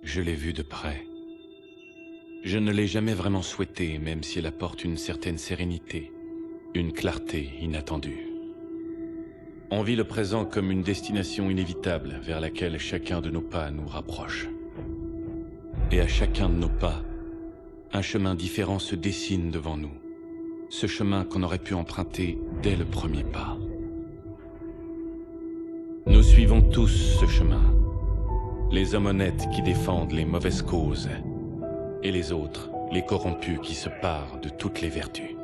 Je l'ai vu de près. Je ne l'ai jamais vraiment souhaité, même si elle apporte une certaine sérénité, une clarté inattendue. On vit le présent comme une destination inévitable vers laquelle chacun de nos pas nous rapproche. Et à chacun de nos pas, un chemin différent se dessine devant nous. Ce chemin qu'on aurait pu emprunter dès le premier pas. Nous suivons tous ce chemin. Les hommes honnêtes qui défendent les mauvaises causes. Et les autres, les corrompus qui se parent de toutes les vertus.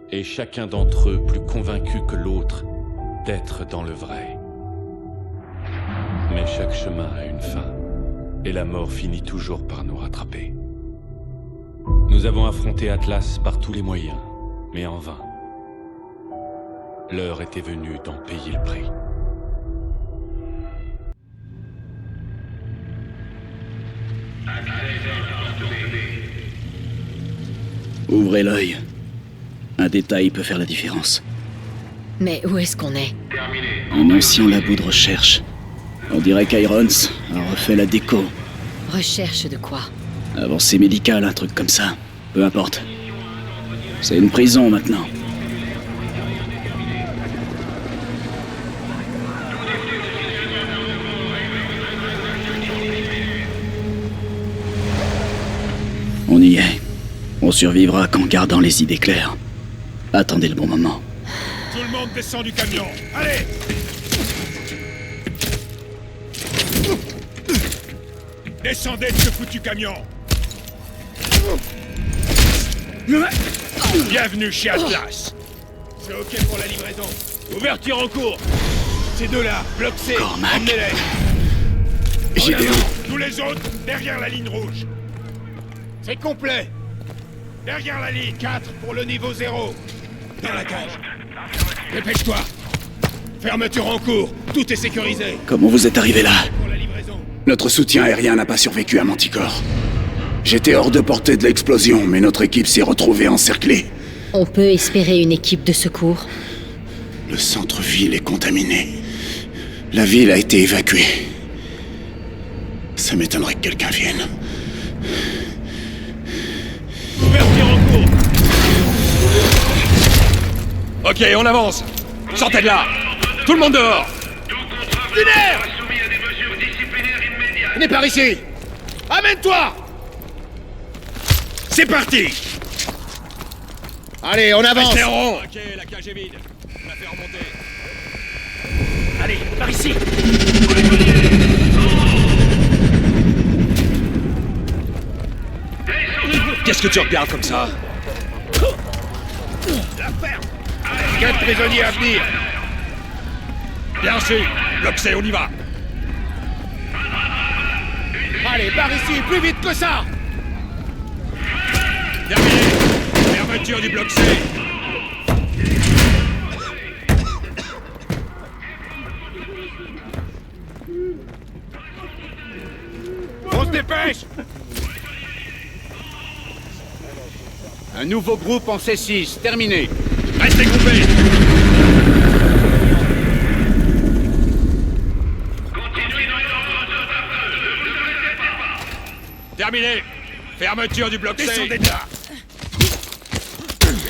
Et chacun d'entre eux plus convaincu que l'autre d'être dans le vrai. Mais chaque chemin a une fin, et la mort finit toujours par nous rattraper. Nous avons affronté Atlas par tous les moyens, mais en vain. L'heure était venue d'en payer le prix. Ouvrez l'œil. Un détail peut faire la différence. Mais où est-ce qu'on est? Un ancien labo de recherche. On dirait qu'Irons a refait la déco. Recherche de quoi? Avancée médicale, un truc comme ça. Peu importe. C'est une prison maintenant. On y est. On survivra qu'en gardant les idées claires. Attendez le bon moment. Tout le monde descend du camion. Allez! Descendez de ce foutu camion. Bienvenue chez Atlas. C'est ok pour la livraison. Ouverture en cours. Ces deux-là, bloc C, emmenez-les. Gédéon. Tous les autres, derrière la ligne rouge. C'est complet. Derrière la ligne, 4 pour le niveau 0. Dans la cage. Dépêche-toi. Fermeture en cours. Tout est sécurisé. Comment vous êtes arrivé là? Pour la livraison. Notre soutien aérien n'a pas survécu à Manticore. J'étais hors de portée de l'explosion, mais notre équipe s'est retrouvée encerclée. On peut espérer une équipe de secours. Le centre-ville est contaminé. La ville a été évacuée. Ça m'étonnerait que quelqu'un vienne. Ouverture en cours. Ok, on avance. Sortez de là. Tout le monde dehors. Lunaire! Venez par ici. Amène-toi. C'est parti. Allez, on avance. Restez en rond. Ok, la cage est vide. On la fait remonter. Allez, par ici. Qu'est-ce que tu regardes comme ça? La ferme. 4 prisonniers à venir. Bien sûr. Bloc C, on y va. Allez, par ici, plus vite que ça. Terminé. Fermeture du bloc C. On se dépêche! Un nouveau groupe en C6, terminé. Restez groupés! Terminé! Fermeture du bloc C! Descendez de là!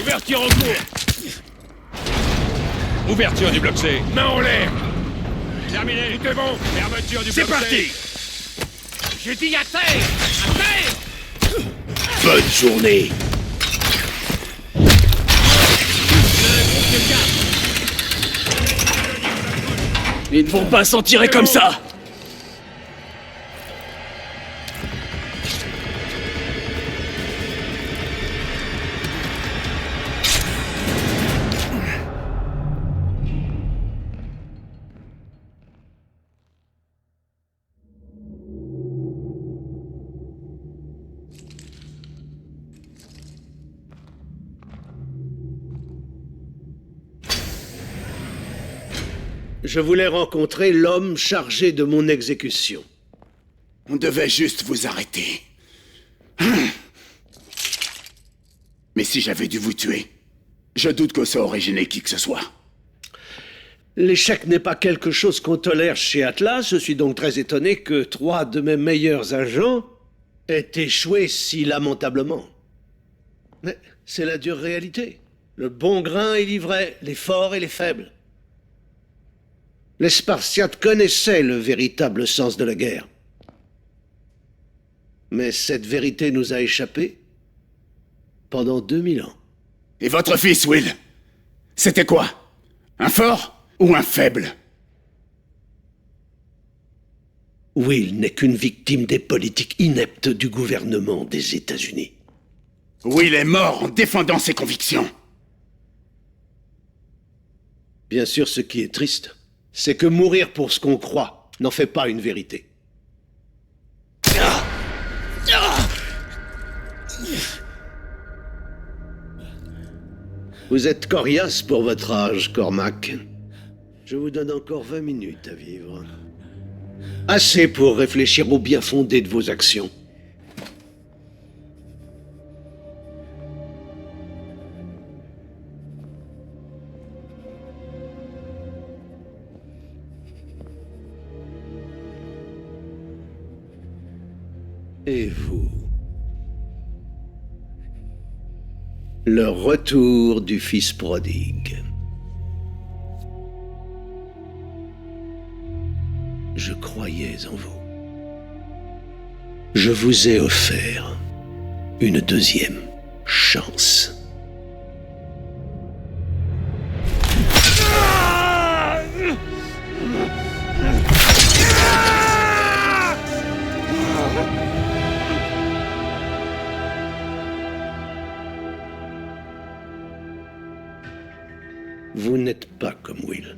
Ouverture en cours! Ouverture du bloc C! Main en l'air! Terminé! Tout est bon! Fermeture du bloc C! C'est parti! J'ai dit à terre! À terre! Bonne journée. Ils ne vont pas s'en tirer comme ça! Je voulais rencontrer l'homme chargé de mon exécution. On devait juste vous arrêter. Mais si j'avais dû vous tuer, je doute que ça aurait gêné qui que ce soit. L'échec n'est pas quelque chose qu'on tolère chez Atlas. Je suis donc très étonné que 3 de mes meilleurs agents aient échoué si lamentablement. Mais c'est la dure réalité. Le bon grain est livré, les forts et les faibles. Les Spartiates connaissaient le véritable sens de la guerre. Mais cette vérité nous a échappé pendant 2000 ans. Et votre fils, Will? C'était quoi? Un fort ou un faible? Will n'est qu'une victime des politiques ineptes du gouvernement des États-Unis. Will est mort en défendant ses convictions. Bien sûr, ce qui est triste, c'est que mourir pour ce qu'on croit n'en fait pas une vérité. Vous êtes coriace pour votre âge, Cormac. Je vous donne encore 20 minutes à vivre. Assez pour réfléchir au bien fondé de vos actions. Et vous? Le retour du fils prodigue. Je croyais en vous. Je vous ai offert une deuxième chance. Vous n'êtes pas comme Will.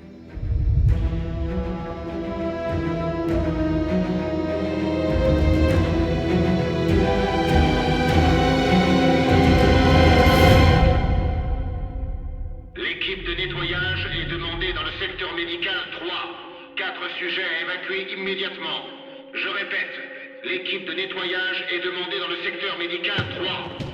L'équipe de nettoyage est demandée dans le secteur médical 3. 4 sujets à évacuer immédiatement. Je répète, l'équipe de nettoyage est demandée dans le secteur médical 3.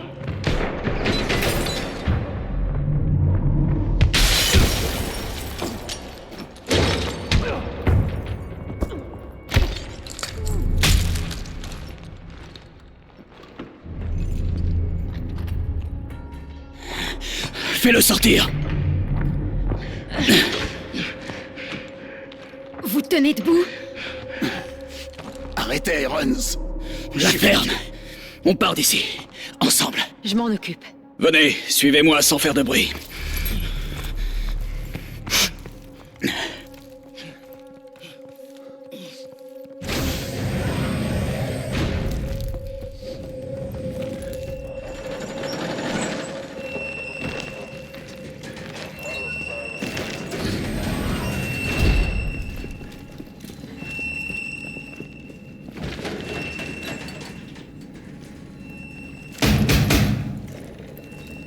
Fais-le sortir! Vous tenez debout? Arrêtez, Irons. La ferme! On part d'ici, ensemble. Je m'en occupe. Venez, suivez-moi sans faire de bruit.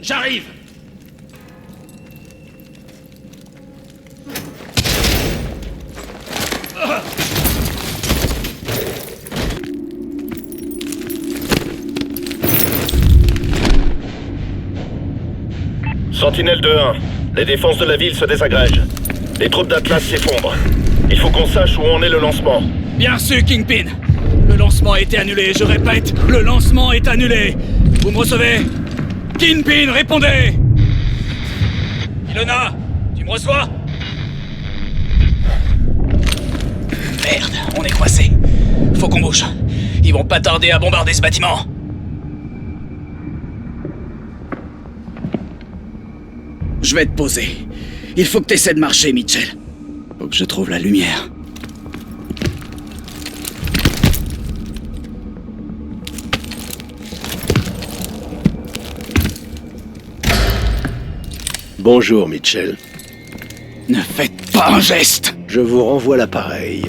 J'arrive! Sentinelle 2-1, les défenses de la ville se désagrègent. Les troupes d'Atlas s'effondrent. Il faut qu'on sache où en est le lancement. Bien sûr, Kingpin. Le lancement a été annulé, je répète, le lancement est annulé. Vous me recevez? Kingpin, répondez! Ilona, tu me reçois? Merde, on est coincé. Faut qu'on bouge. Ils vont pas tarder à bombarder ce bâtiment. Je vais te poser. Il faut que t'essaies de marcher, Mitchell. Faut que je trouve la lumière. Bonjour, Mitchell. Ne faites pas un geste! Je vous renvoie l'appareil.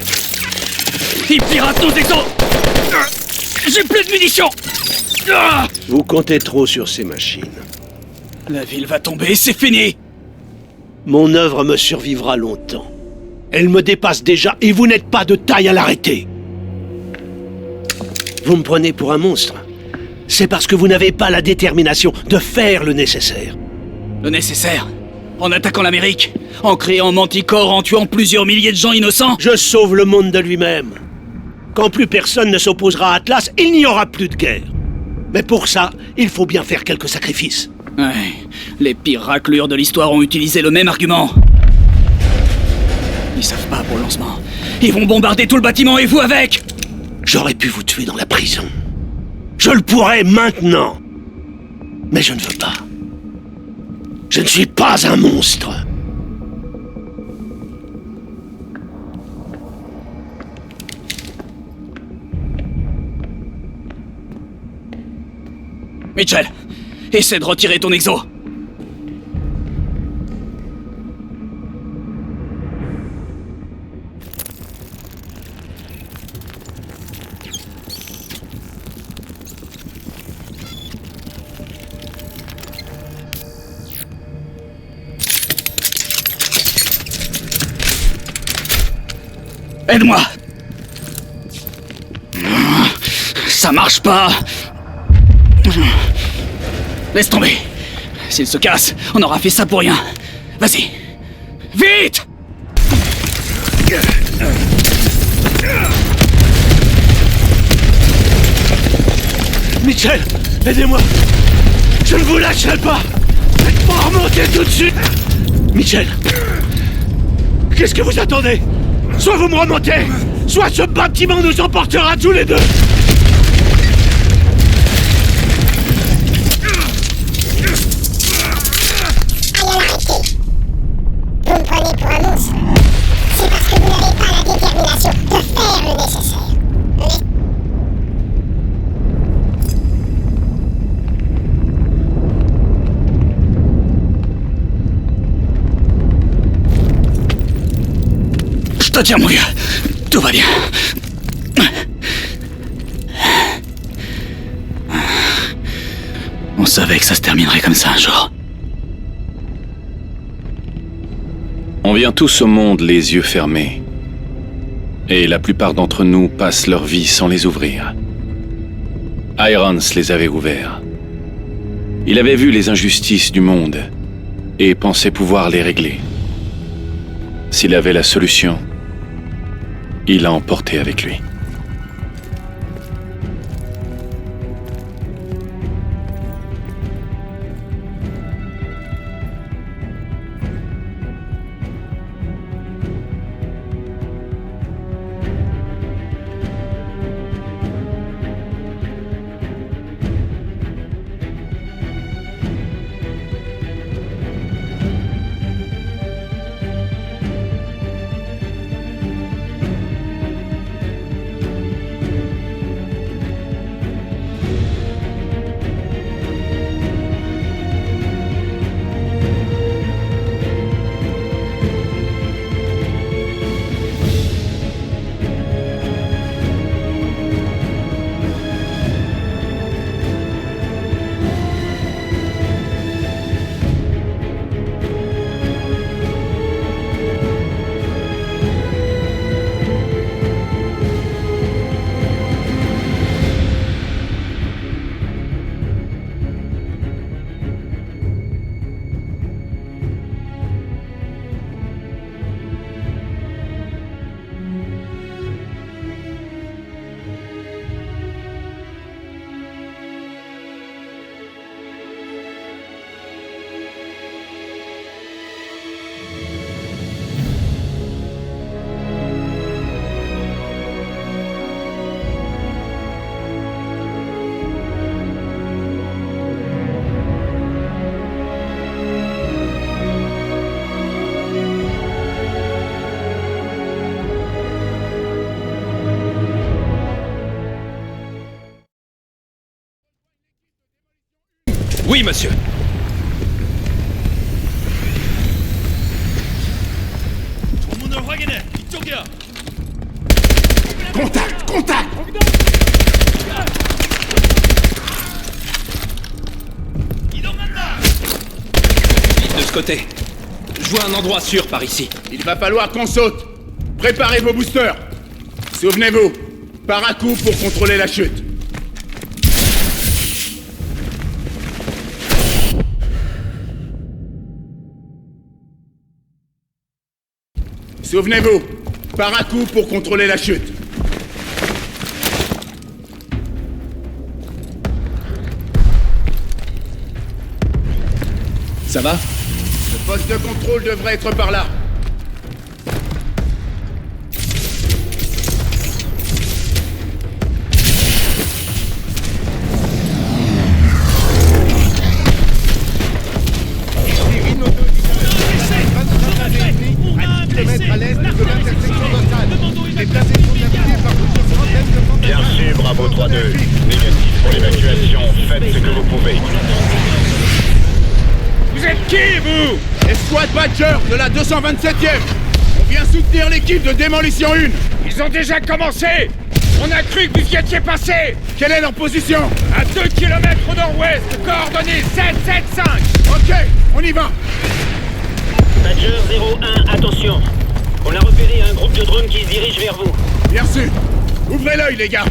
Ils piratent nos exos! J'ai plus de munitions! Vous comptez trop sur ces machines. La ville va tomber, c'est fini! Mon œuvre me survivra longtemps. Elle me dépasse déjà et vous n'êtes pas de taille à l'arrêter. Vous me prenez pour un monstre. C'est parce que vous n'avez pas la détermination de faire le nécessaire. Le nécessaire? En attaquant l'Amérique? En créant Manticore, en tuant plusieurs milliers de gens innocents? Je sauve le monde de lui-même. Quand plus personne ne s'opposera à Atlas, il n'y aura plus de guerre. Mais pour ça, il faut bien faire quelques sacrifices. Ouais, les pires raclures de l'histoire ont utilisé le même argument. Ils savent pas pour le lancement. Ils vont bombarder tout le bâtiment et vous avec! J'aurais pu vous tuer dans la prison. Je le pourrais maintenant. Mais je ne veux pas. Je ne suis pas un monstre. Mitchell, essaie de retirer ton exo. Aide-moi! Ça marche pas! Laisse tomber! S'il se casse, on aura fait ça pour rien. Vas-y! Vite! Mitchell, aidez-moi! Je ne vous lâcherai pas! Faites-moi remonter tout de suite! Mitchell! Qu'est-ce que vous attendez? Soit vous me remontez, soit ce bâtiment nous emportera tous les deux! Vous me prenez pour un monstre. C'est parce que vous n'avez pas la détermination de faire le nécessaire. Je te tiens, mon vieux. Tout va bien. On savait que ça se terminerait comme ça un jour. On vient tous au monde les yeux fermés. Et la plupart d'entre nous passent leur vie sans les ouvrir. Irons les avait ouverts. Il avait vu les injustices du monde et pensait pouvoir les régler. S'il avait la solution, il l'a emporté avec lui. Oui, monsieur. Contact! Contact! De ce côté. Je vois un endroit sûr par ici. Il va falloir qu'on saute. Préparez vos boosters. Souvenez-vous, para-coup pour contrôler la chute. Souvenez-vous, para-coup pour contrôler la chute. Ça va? Le poste de contrôle devrait être par là. Bien sûr, Bravo 3-2. Négatif pour l'évacuation. Faites ce que vous pouvez. Vous êtes qui, vous? Escouade Badger de la 227e. On vient soutenir l'équipe de démolition 1. Ils ont déjà commencé. On a cru que vous y étiez passé. Quelle est leur position? À 2 km au nord-ouest. Coordonnées 775. Ok, on y va. Badger 01, attention. On a repéré un groupe de drones qui se dirige vers vous. Bien sûr. Ouvrez l'œil, les gars.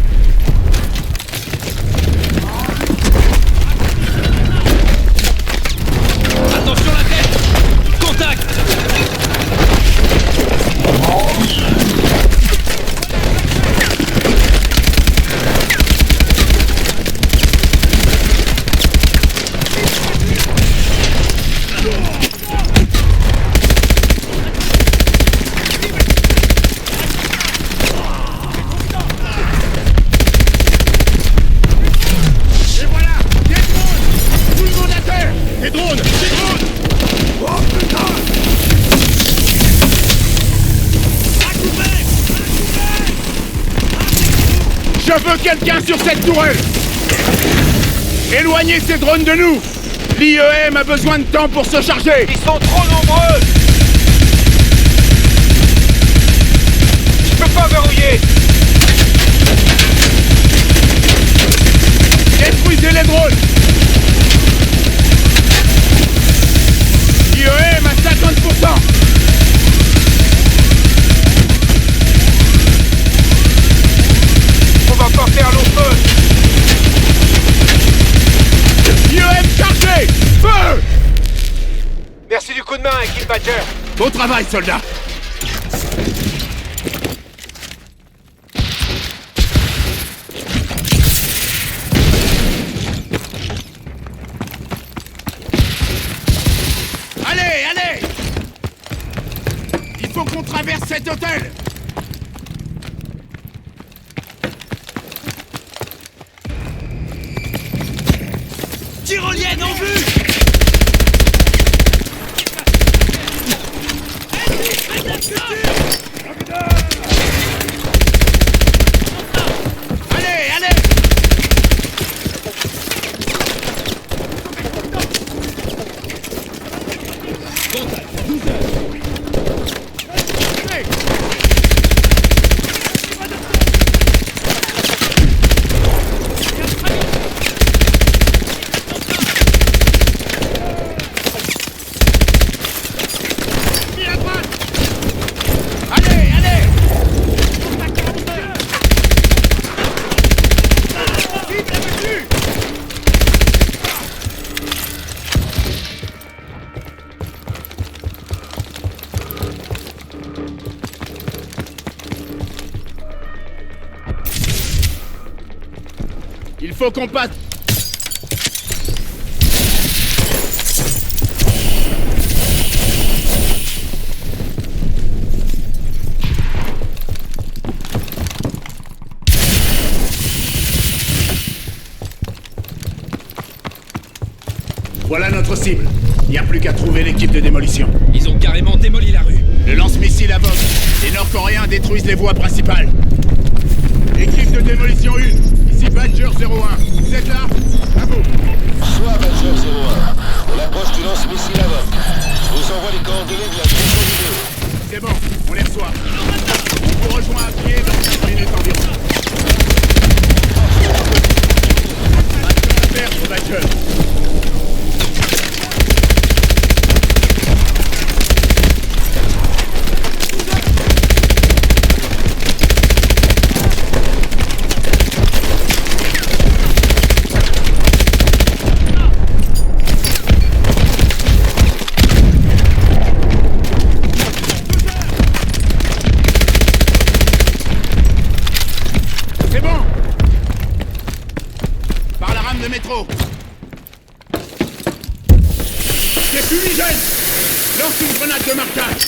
Attention la tête! Contact! Et voilà, des drones. Tout le monde à terre. Des drones, des drones. Oh putain! Je veux quelqu'un sur cette tourelle. Éloignez ces drones de nous. L'IEM a besoin de temps pour se charger. Ils sont trop nombreux. Je peux pas verrouiller. Détruisez les drones. IEM à 50%. On va porter un long feu. IEM chargé. Feu. Merci du coup de main, équipe Badger. Bon travail, soldats. Allez, allez! Il faut qu'on traverse cet hôtel! Tyrolienne en vue! Allez, allez! Il faut qu'on passe. Voilà notre cible. Il n'y a plus qu'à trouver l'équipe de démolition. Ils ont carrément démoli la rue. Le lance-missile à Vogue. Les Nord-Coréens détruisent les voies principales. Équipe de démolition 1. Ici Badger 01. Vous êtes là? À vous. Soit Badger de métro. C'est fumigène. Lance une grenade de marquage.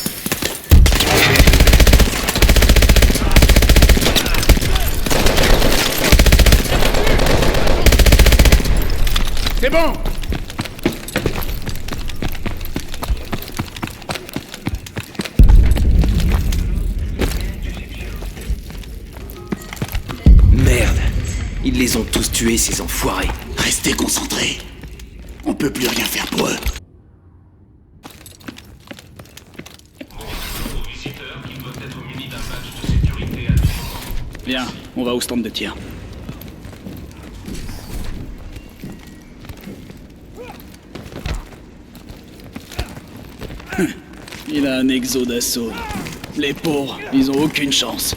C'est bon. Merde. Ils les ont tous tués, ces enfoirés. Restez concentrés. On peut plus rien faire pour eux. Bien, on va au stand de tir. Il a un exo d'assaut. Les pauvres, ils ont aucune chance.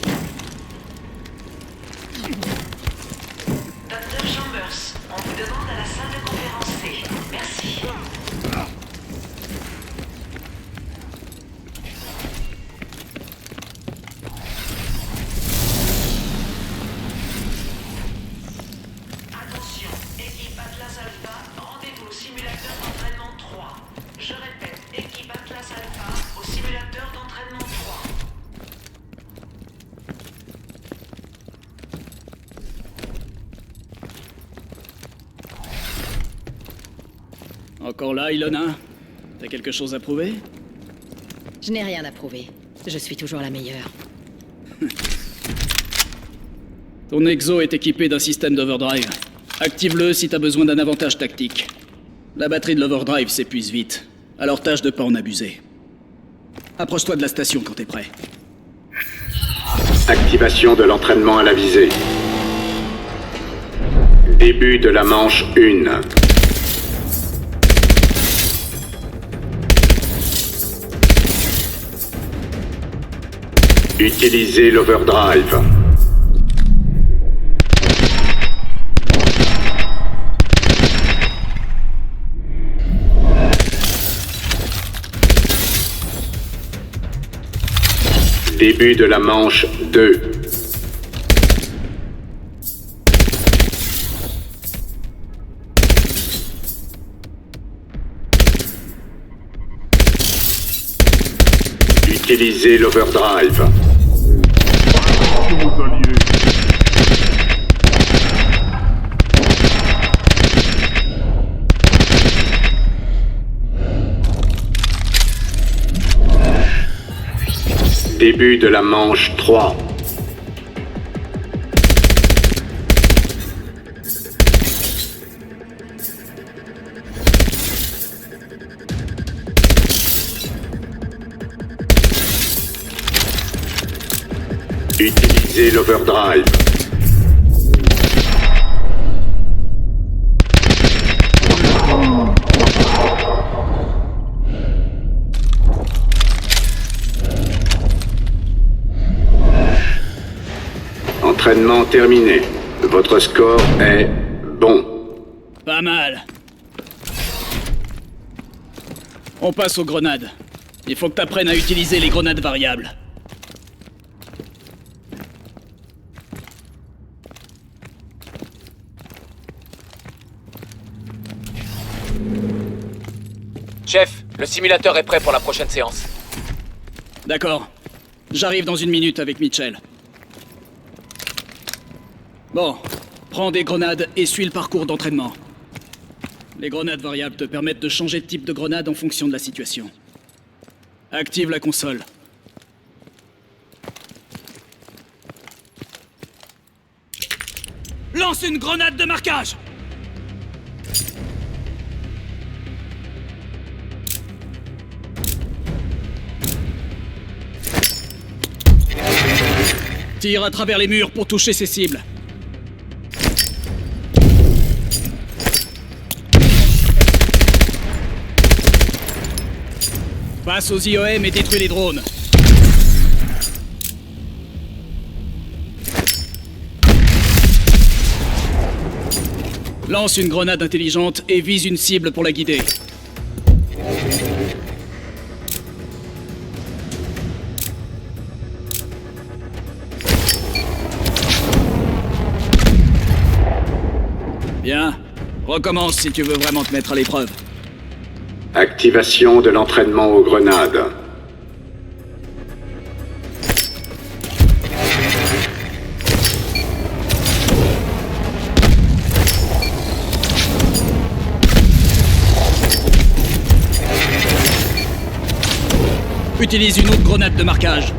Dr. Chambers, on vous demande à la salle de conférence C. Merci. Attention, équipe Atlas Alpha, rendez-vous au simulateur d'entraînement 3. Je répète, équipe Atlas Alpha au simulateur d'entraînement 3. Encore là, Ilona? T'as quelque chose à prouver? Je n'ai rien à prouver. Je suis toujours la meilleure. Ton exo est équipé d'un système d'overdrive. Active-le si t'as besoin d'un avantage tactique. La batterie de l'overdrive s'épuise vite, alors tâche de pas en abuser. Approche-toi de la station quand t'es prêt. Activation de l'entraînement à la visée. Début de la manche 1. Utilisez l'overdrive. Début de la manche 2. Utilisez l'overdrive. Début de la manche 3. Utilisez l'overdrive. Entraînement terminé. Votre score est bon. Pas mal. On passe aux grenades. Il faut que t'apprennes à utiliser les grenades variables. Chef, le simulateur est prêt pour la prochaine séance. D'accord. J'arrive dans 1 minute avec Mitchell. Bon, prends des grenades et suis le parcours d'entraînement. Les grenades variables te permettent de changer de type de grenade en fonction de la situation. Active la console. Lance une grenade de marquage! Tire à travers les murs pour toucher ses cibles. Passe aux IOM et détruis les drones. Lance une grenade intelligente et vise une cible pour la guider. Bien. Recommence si tu veux vraiment te mettre à l'épreuve. Activation de l'entraînement aux grenades. Utilise une autre grenade de marquage.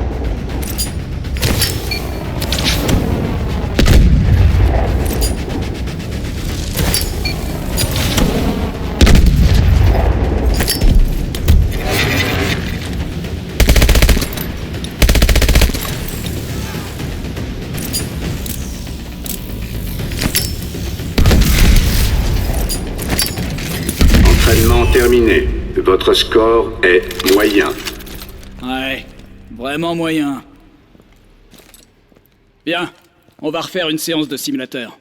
Entraînement terminé. Votre score est moyen. Ouais, vraiment moyen. Bien, on va refaire une séance de simulateur.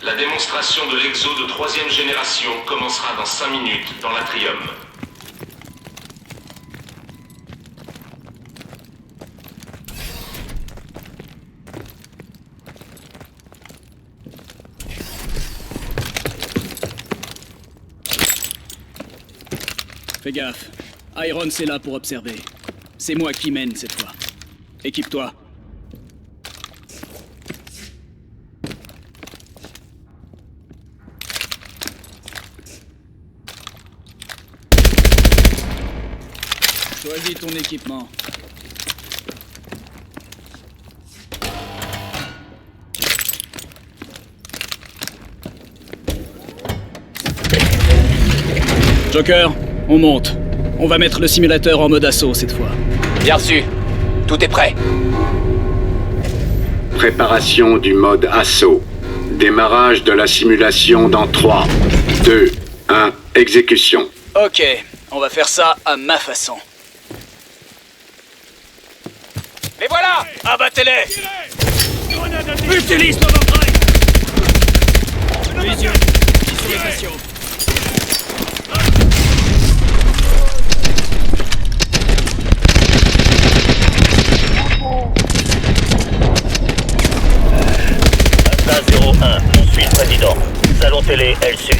La démonstration de l'exo de 3e génération commencera dans 5 minutes dans l'atrium. Fais gaffe, Irons est là pour observer. C'est moi qui mène cette fois. Équipe-toi. Choisis ton équipement. Joker, on monte. On va mettre le simulateur en mode assaut cette fois. Bien reçu. Tout est prêt. Préparation du mode assaut. Démarrage de la simulation dans 3, 2, 1, exécution. Ok, on va faire ça à ma façon. Les voilà! Abattez-les! Utilise l'overdrive! Vision, visualisation. Alpha 01, on suit le président. Salon télé, L Sud.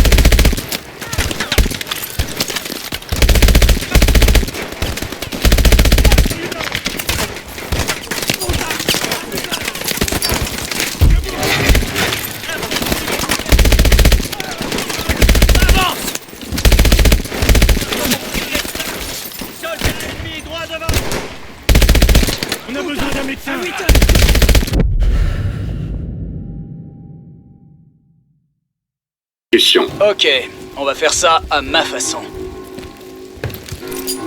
Ok, on va faire ça à ma façon.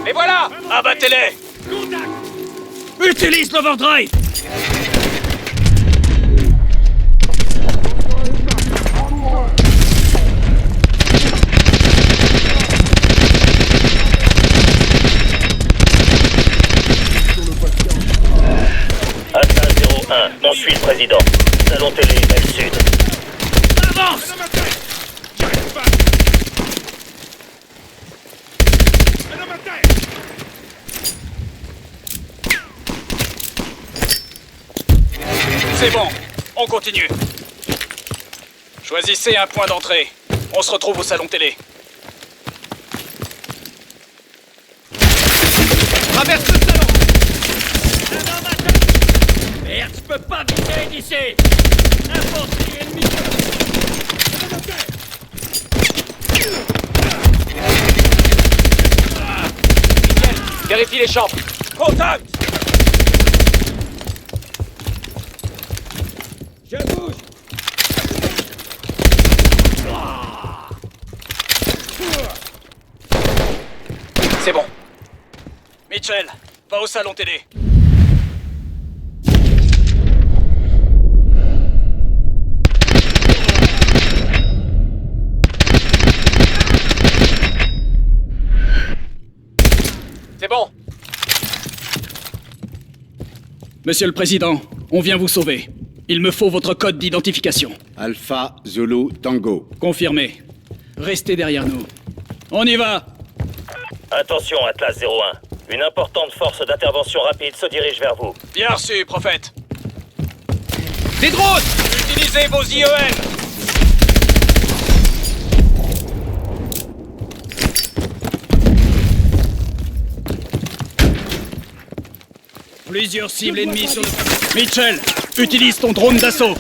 Les voilà! Abattez-les! Utilise l'overdrive! Alpha 01, on suit le président. Salon télé, L Sud. Avance! C'est bon, on continue. Choisissez un point d'entrée. On se retrouve au salon télé. Traverse le salon! Merde, je peux pas viser d'ici! Infanterie ennemie! Vérifie les chambres. Contact! Je bouge! C'est bon. Mitchell, va au salon télé. C'est bon. Monsieur le Président, on vient vous sauver. Il me faut votre code d'identification. Alpha Zulu Tango. Confirmé. Restez derrière nous. On y va! Attention, Atlas 01. Une importante force d'intervention rapide se dirige vers vous. Bien reçu, prophète. Des drones! Utilise Utilisez vos IEN. Plusieurs cibles ennemies sur le... Mitchell, utilise ton drone d'assaut.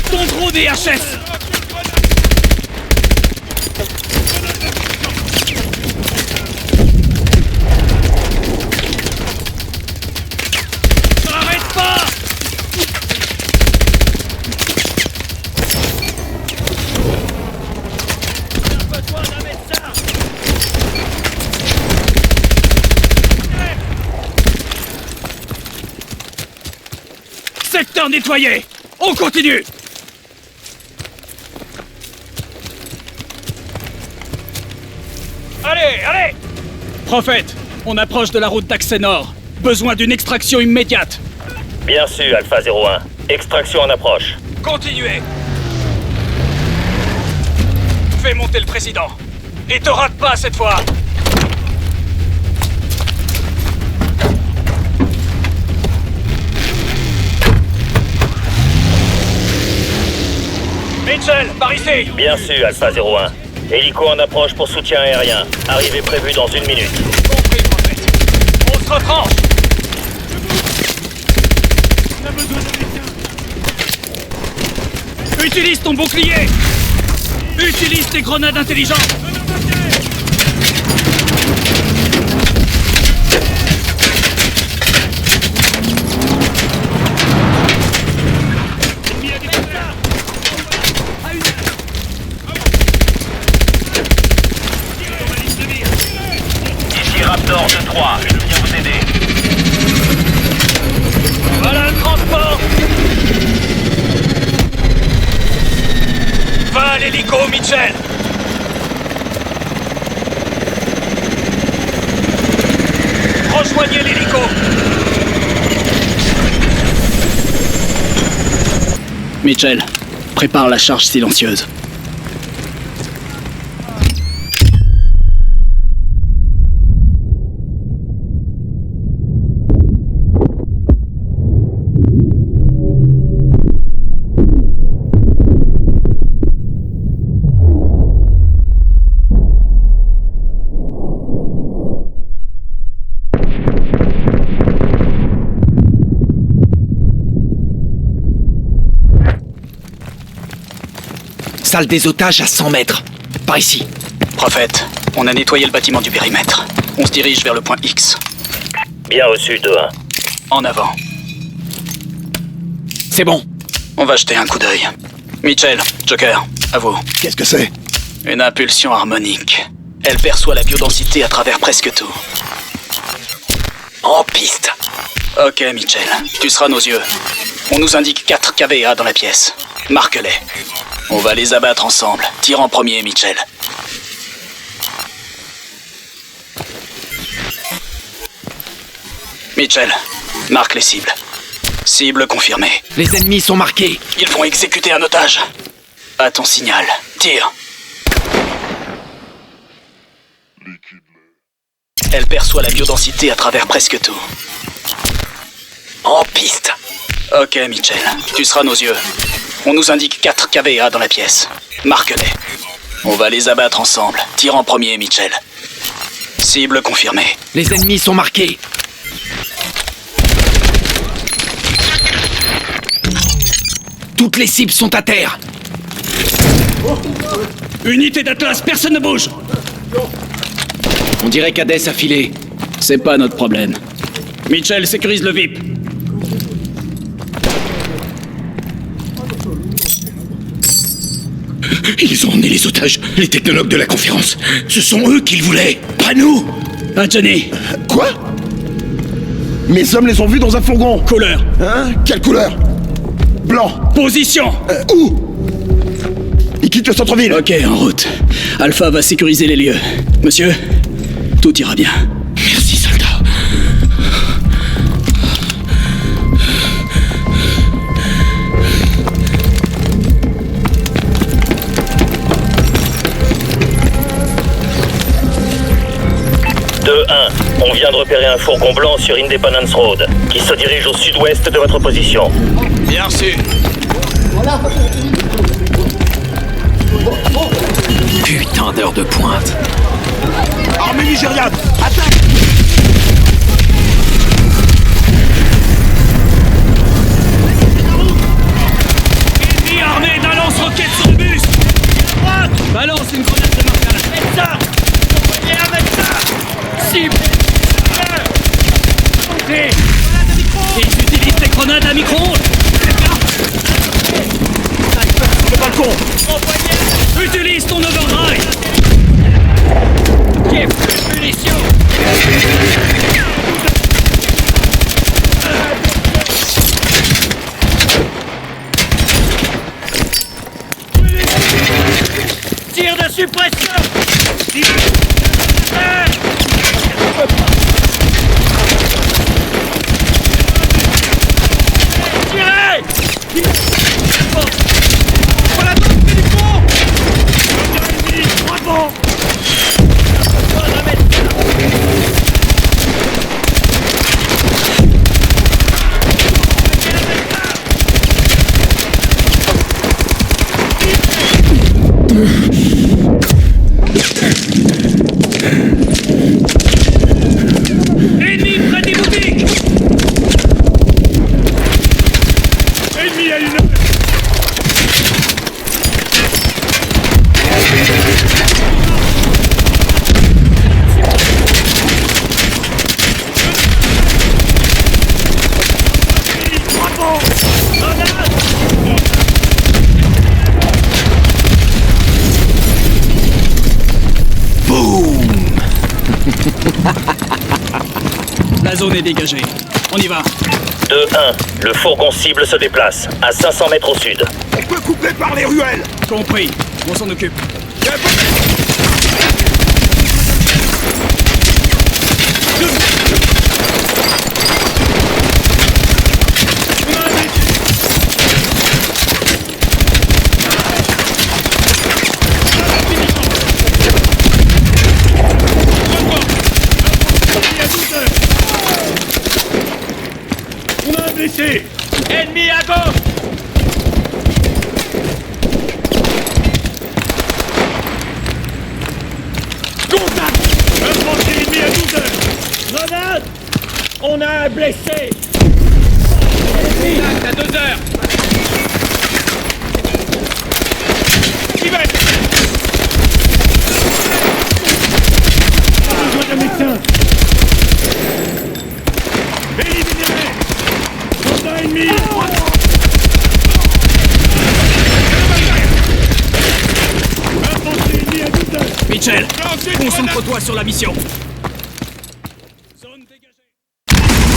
Ton drone DHS. Secteur nettoyé. On continue. Allez, allez. Prophète, on approche de la route d'accès nord. Besoin d'une extraction immédiate. Bien sûr, Alpha 01. Extraction en approche. Continuez. Fais monter le président. Et te rate pas cette fois. Mitchell, par ici. Bien sûr, Alpha 01. Hélico en approche pour soutien aérien. Arrivée prévue dans 1 minute. Compris, prophète. On se retranche. On a besoin de médecins. Utilise ton bouclier. Utilise tes grenades intelligentes. Raptor 2-3, je viens vous aider. Voilà le transport. Va à l'hélico, Mitchell. Rejoignez l'hélico. Mitchell, prépare la charge silencieuse. Salle des otages à 100 mètres. Par ici. Prophète, on a nettoyé le bâtiment du périmètre. On se dirige vers le point X. Bien reçu, 2-1. En avant. C'est bon. On va jeter un coup d'œil. Mitchell, Joker, à vous. Qu'est-ce que c'est? Une impulsion harmonique. Elle perçoit la biodensité à travers presque tout. En piste. Ok, Mitchell, tu seras nos yeux. On nous indique 4 KVA dans la pièce. Marque-les. On va les abattre ensemble. Tire en premier, Mitchell. Mitchell, marque les cibles. Cible confirmée. Les ennemis sont marqués. Ils vont exécuter un otage. À ton signal. Tire. Elle perçoit la biodensité à travers presque tout. En piste. Ok, Mitchell, tu seras nos yeux. On nous indique 4 KVA dans la pièce. Marque-les. On va les abattre ensemble. Tire en premier, Mitchell. Cible confirmée. Les ennemis sont marqués. Toutes les cibles sont à terre. Unité d'Atlas, personne ne bouge. On dirait qu'Hadès a filé. C'est pas notre problème. Mitchell, sécurise le VIP. Ils ont emmené les otages, les technologues de la conférence. Ce sont eux qu'ils voulaient, pas nous. Ah, Johnny. Quoi? Mes hommes les ont vus dans un fourgon. Couleur. Hein? Quelle couleur? Blanc. Position. Où? Ils quittent le centre-ville. Ok, en route. Alpha va sécuriser les lieux. Monsieur, tout ira bien. Merci. 2-1, on vient de repérer un fourgon blanc sur Independence Road, qui se dirige au sud-ouest de votre position. Bien reçu. Voilà. Putain d'heure de pointe. Armée nigériane, attaque! Ennemi armé d'un lance-roquette sur le bus. Droite. Balance une grenade de marquage. Faites ça. Envoyez un médecin. Cible. Entrez. Ils utilisent des grenades à micro-ondes. Le balcon! Utilise ton overdrive. J'ai plus de munitions. Tire de suppression. Tirez. Voilà notre Philippon. Bravo. Ennemi près des boutiques. Ennemi à une heure. La zone est dégagée. On y va. 2-1, le fourgon cible se déplace, à 500 mètres au sud. On peut couper par les ruelles! Compris. On s'en occupe. Ennemi à gauche. Contact. Infanterie ennemi à 12 heures. Grenade. On a un blessé. Ennemi à 2 heures. J'y vais. Pas besoin d'un médecin. Éliminez. Soldat ennemi. Infanterie ennemi à 12 heures. Mitchell, concentre-toi sur la mission.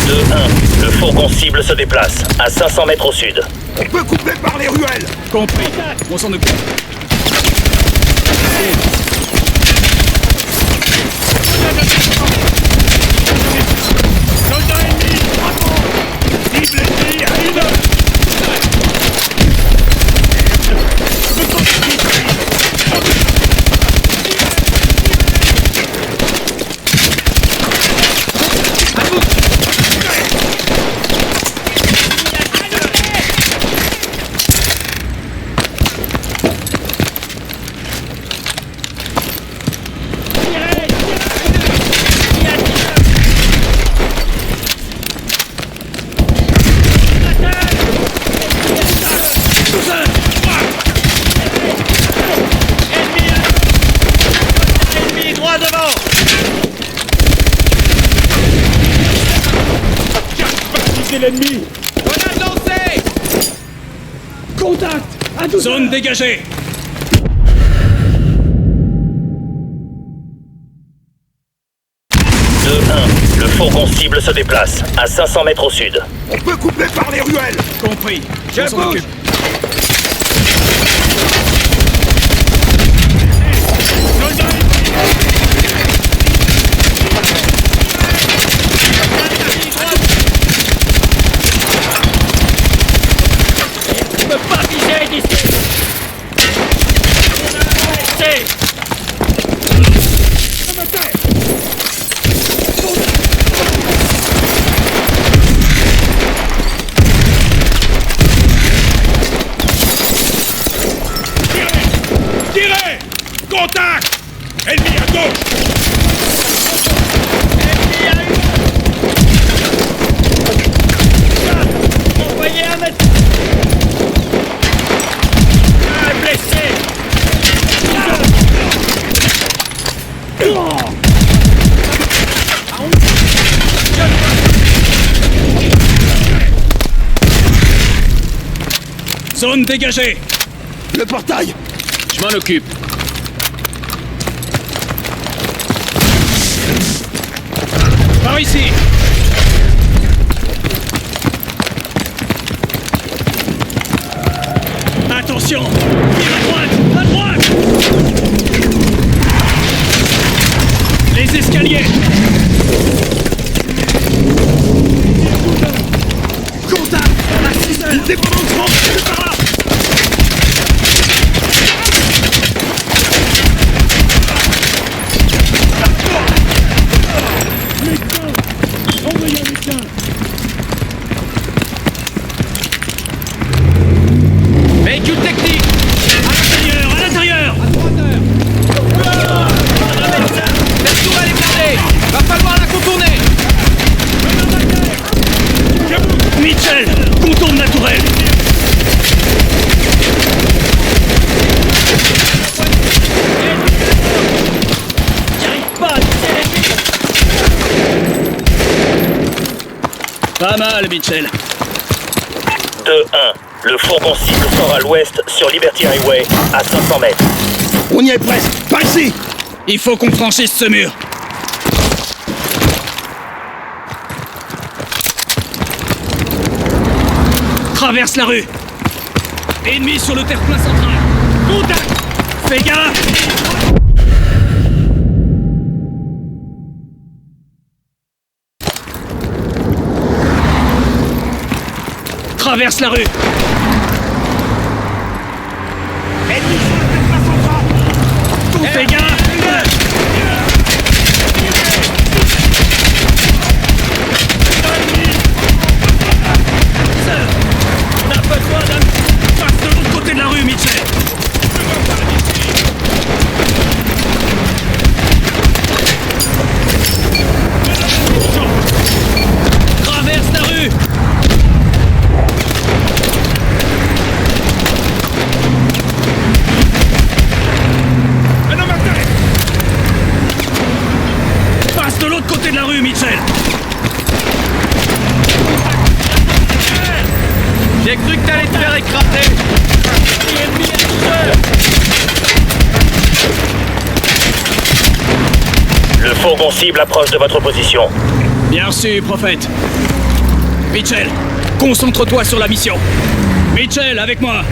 2-1, le fourgon cible se déplace, à 500 mètres au sud. On peut couper par les ruelles! Compris. On s'en occupe. Soldat ennemi. Bravo. Cible ennemi à 1 heure. L'ennemi. Grenade lancée. Contact à 12 Zone heures. dégagée. Le fourgon cible se déplace, à 500 mètres au sud. On peut couper par les ruelles! Compris. Je On s'en bouge. occupe. Soldat ennemi. Je peux pas viser d'ici. Zone dégagée. Le portail. Je m'en occupe. Par ici. Attention. Tire à droite. À droite. Les escaliers. Contact. À 6 heures. Dépendant de par là. Envoyez un médecin. Véhicule technique. À l'intérieur. Cette tour elle est blindée. Va falloir la contourner. Mitchell, contourne la tourelle. J'arrive pas à tirer les pieds. Pas mal, Mitchell. 2-1. Le fourgon cible sort à l'ouest sur Liberty Highway, à 500 mètres. On y est presque. Par ici. Il faut qu'on franchisse ce mur. Traverse la rue. Ennemi sur le terre-plein central. Contact. Fais gaffe. Traverse la rue. Ennemi sur le terre-plein central. Fais gaffe. On a besoin d'un... Passe de l'autre côté de la rue, Mitchell. Traverse la rue. Passe de l'autre côté de la rue, Mitchell. J'ai cru que t'allais te faire écraser. Le fourgon cible approche de votre position. Bien reçu, prophète. Mitchell, concentre-toi sur la mission. Mitchell, avec moi.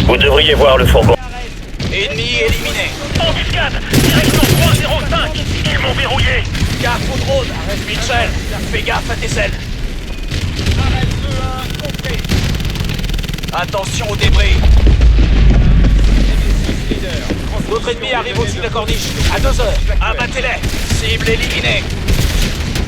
Vous devriez voir le fourgon. Ennemi éliminé. Embuscade. Direction 305. Ils m'ont verrouillé. Gaffe au drone. Mitchell, fais gaffe à tes ailes. Attention aux débris. Notre ennemi arrive au-dessus de la corniche. À 2 heures. Abattez-les. Cible éliminée.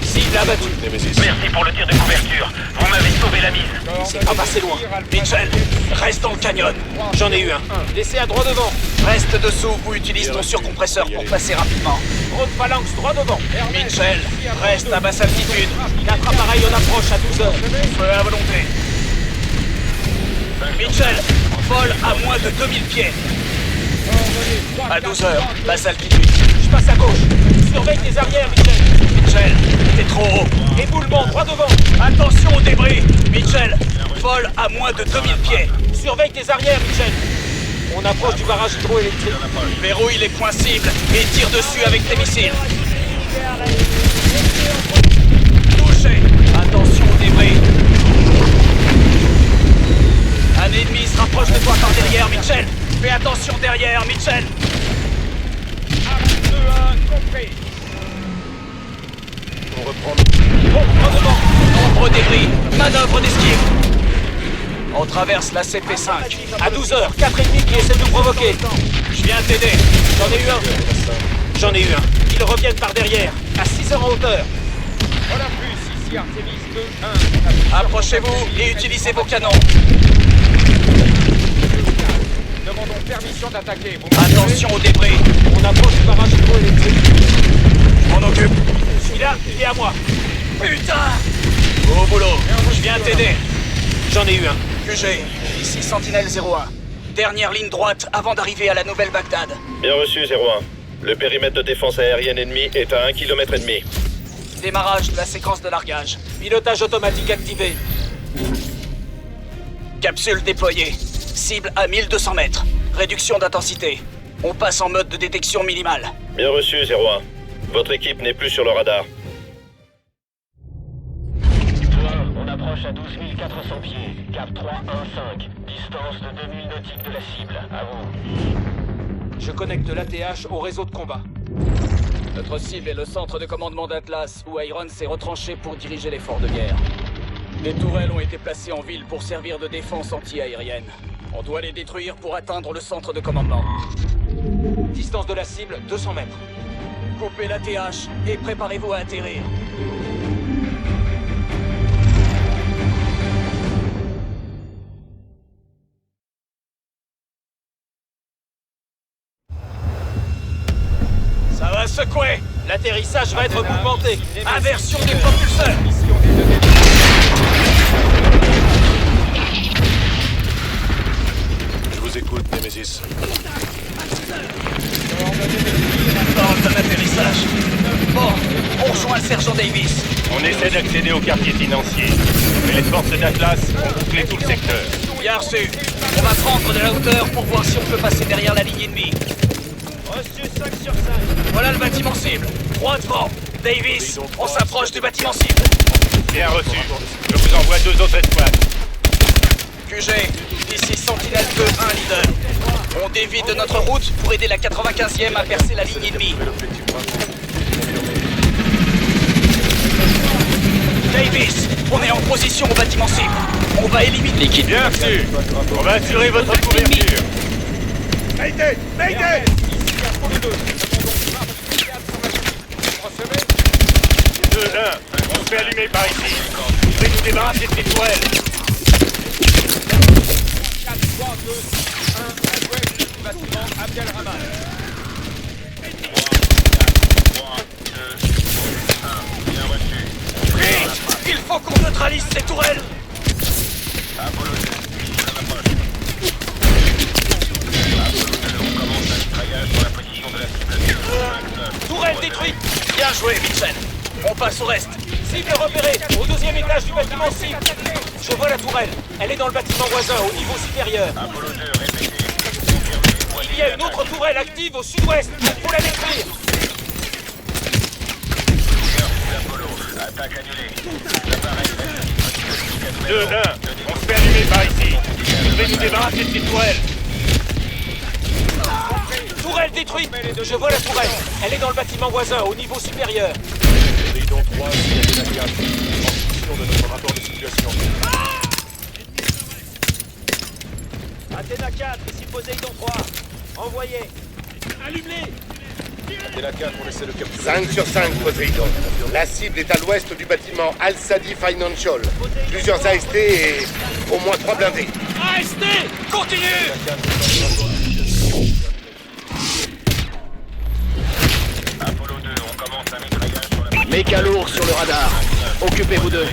Cible abattue. Merci pour le tir de couverture. Vous m'avez sauvé la mise. C'est pas passé loin. Mitchell, reste dans le canyon. J'en ai eu un. Laissez à droit devant. Reste dessous ou utilise ton surcompresseur pour passer rapidement. Drone phalanx droit devant. Mitchell, reste à basse altitude. 4 appareils en approche à 12 heures. Feu à volonté. Mitchell, vole à moins de 2000 pieds. À 12 heures, basse altitude. Je passe à gauche. Surveille tes arrières, Mitchell. Mitchell, t'es trop haut. Éboulement droit devant. Attention aux débris. Mitchell, vole à moins de 2000 pieds. Surveille tes arrières, Mitchell. On approche du barrage hydroélectrique. Verrouille les points cibles et tire dessus avec tes missiles. Touché. Attention aux débris. Un ennemi se rapproche de toi par derrière, Mitchell. Fais attention derrière, Mitchell. Axe 2-1, compris. On reprend. Droit devant. Nombreux débris. Manœuvre d'esquive. On traverse la CP5. À 12 heures, 4 ennemis qui essaient de nous provoquer. Je viens t'aider. J'en ai eu un. Ils reviennent par derrière. À 6 heures en hauteur. Voilà plus, ici Artemis 2-1. Approchez-vous et utilisez vos canons. Demandons permission d'attaquer. Attention aux débris. On approche du barrage hydroélectrique. Je m'en occupe. Celui-là, il est à moi. Putain! Au boulot. Je viens t'aider. J'en ai eu un. QG. Ici Sentinelle 01. Dernière ligne droite avant d'arriver à la nouvelle Bagdad. Bien reçu, 01. Le périmètre de défense aérienne ennemi est à 1,5 km. Démarrage de la séquence de largage. Pilotage automatique activé. Capsule déployée. Cible à 1200 mètres. Réduction d'intensité. On passe en mode de détection minimale. Bien reçu, 01. Votre équipe n'est plus sur le radar. On approche à 12 400 pieds. Cap 315. Distance de 2000 nautiques de la cible. À vous. Je connecte l'ATH au réseau de combat. Notre cible est le centre de commandement d'Atlas, où Irons s'est retranché pour diriger l'effort de guerre. Des tourelles ont été placées en ville pour servir de défense anti-aérienne. On doit les détruire pour atteindre le centre de commandement. Distance de la cible, 200 mètres. Coupez l'ATH et préparez-vous à atterrir. Ça va secouer. L'atterrissage va être mouvementé. Inversion des propulseurs. Je vous écoute, Nemesis. Ordre d'un atterrissage. Bon, on rejoint le sergent Davis. On essaie d'accéder au quartier financier. Mais les forces d'Atlas ont bouclé tout le secteur. Bien reçu. On va prendre de la hauteur pour voir si on peut passer derrière la ligne ennemie. Reçu 5 sur 5. Voilà le bâtiment cible. Droit devant. Davis, on s'approche du bâtiment cible. Bien reçu. Je vous envoie 2 autres escouades. QG, ici Sentinelle 2, 1 leader. On dévie de notre route pour aider la 95e à percer la ligne ennemie. Davis, on est en position au bâtiment cible. On va éliminer l'équipe. Bien reçu. On va assurer votre couverture. Mayday! Mayday! 2-1, on se fait allumer par ici. Je vais nous débarrasser de ces tourelles. 4, 3, 2, 1, à l'ouest du bâtiment Abdel Rahman. 3, 2, 1, bien reçu. Vite! Il faut qu'on neutralise ces tourelles! Apollo 2, on approche. Apollo 2, on commence un mitraillage sur la position de la cible. Tourelle détruite! Bien joué, Mitchell! On passe au reste. Cible repérée, au 2e étage du bâtiment cible. Je vois la tourelle. Elle est dans le bâtiment voisin, au niveau supérieur. Apollo 2, répétez. Il y a une autre tourelle active au sud-ouest. Faut la détruire. Apollo, attaque annulée. 2-1, on se fait allumer par ici. Je vais nous débarrasser de ces tourelles. Tourelle détruite. Je vois la tourelle. Elle est dans le bâtiment voisin, au niveau supérieur. Poséidon 3, c'est Athéna 4. En fonction de notre rapport de situation. Athéna 4, ici Poséidon 3. Envoyé. Allume-les. Athéna 4, on essaie de capturer. 5 sur 5, Poséidon. La cible est à l'ouest du bâtiment Al-Sadi Financial. Plusieurs AST et au moins 3 blindés. AST! Continue! Apollo 2, on commence un mitraillage sur la... Méca lourd sur le radar. Occupez-vous d'eux.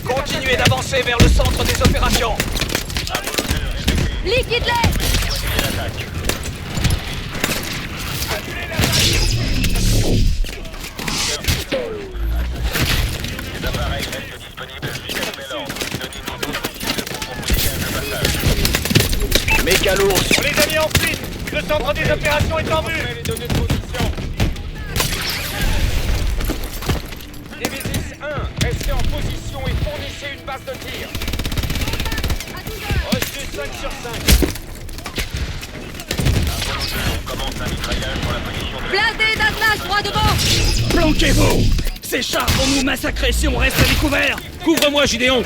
Continuez d'avancer vers le centre des opérations. Liquide-les! Les appareils restent disponibles jusqu'à nouvel ordre. Donnez-nous d'autres cibles pour proposer un passage. Méca lourd. On les a mis en fuite. Le centre des opérations est en vue. Les données de position. Nemesis 1, restez en position et fournissez une base de tir. Reçu 5 sur 5. Apollo 2, on commence un mitraillage sur la position de... Blindé d'Atlas, droit devant! Planquez-vous! Ces chars vont nous massacrer si on reste à découvert! Couvre-moi, Gideon!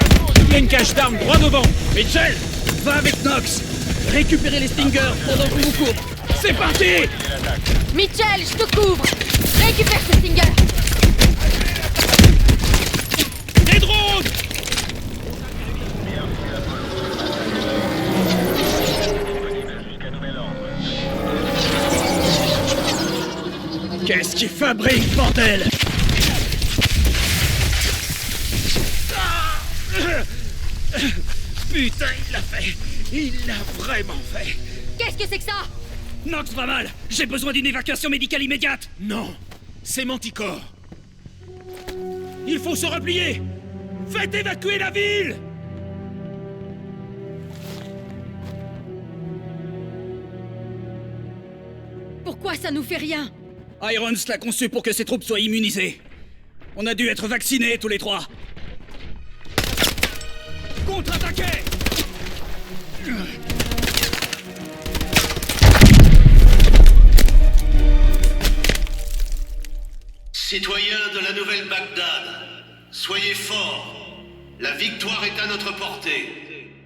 Il y a une cache d'armes droit devant! Mitchell, va avec Nox! Récupérez les Stingers pendant qu'on vous couvre! C'est parti! Mitchell, je te couvre! Récupère ce Stinger! Des drones! Qu'est-ce qu'il fabrique, bordel? Putain, il l'a fait! Il l'a vraiment fait! Qu'est-ce que c'est que ça? Nox va mal. J'ai besoin d'une évacuation médicale immédiate. Non, c'est Manticore. Il faut se replier. Faites évacuer la ville. Pourquoi ça nous fait rien? Irons l'a conçu pour que ses troupes soient immunisées. On a dû être vaccinés tous les trois. Contre-attaquez! Citoyens de la nouvelle Bagdad, soyez forts. La victoire est à notre portée.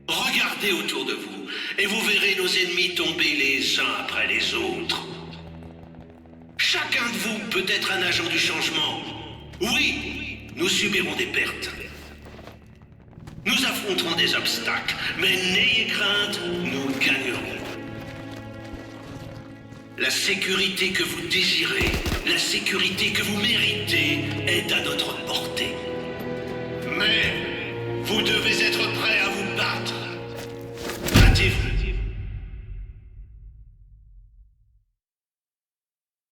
Regardez autour de vous et vous verrez nos ennemis tomber les uns après les autres. Chacun de vous peut être un agent du changement. Oui, nous subirons des pertes. Nous affronterons des obstacles, mais n'ayez crainte, nous gagnerons. La sécurité que vous désirez, la sécurité que vous méritez est à notre portée. Mais vous devez être prêts à vous battre.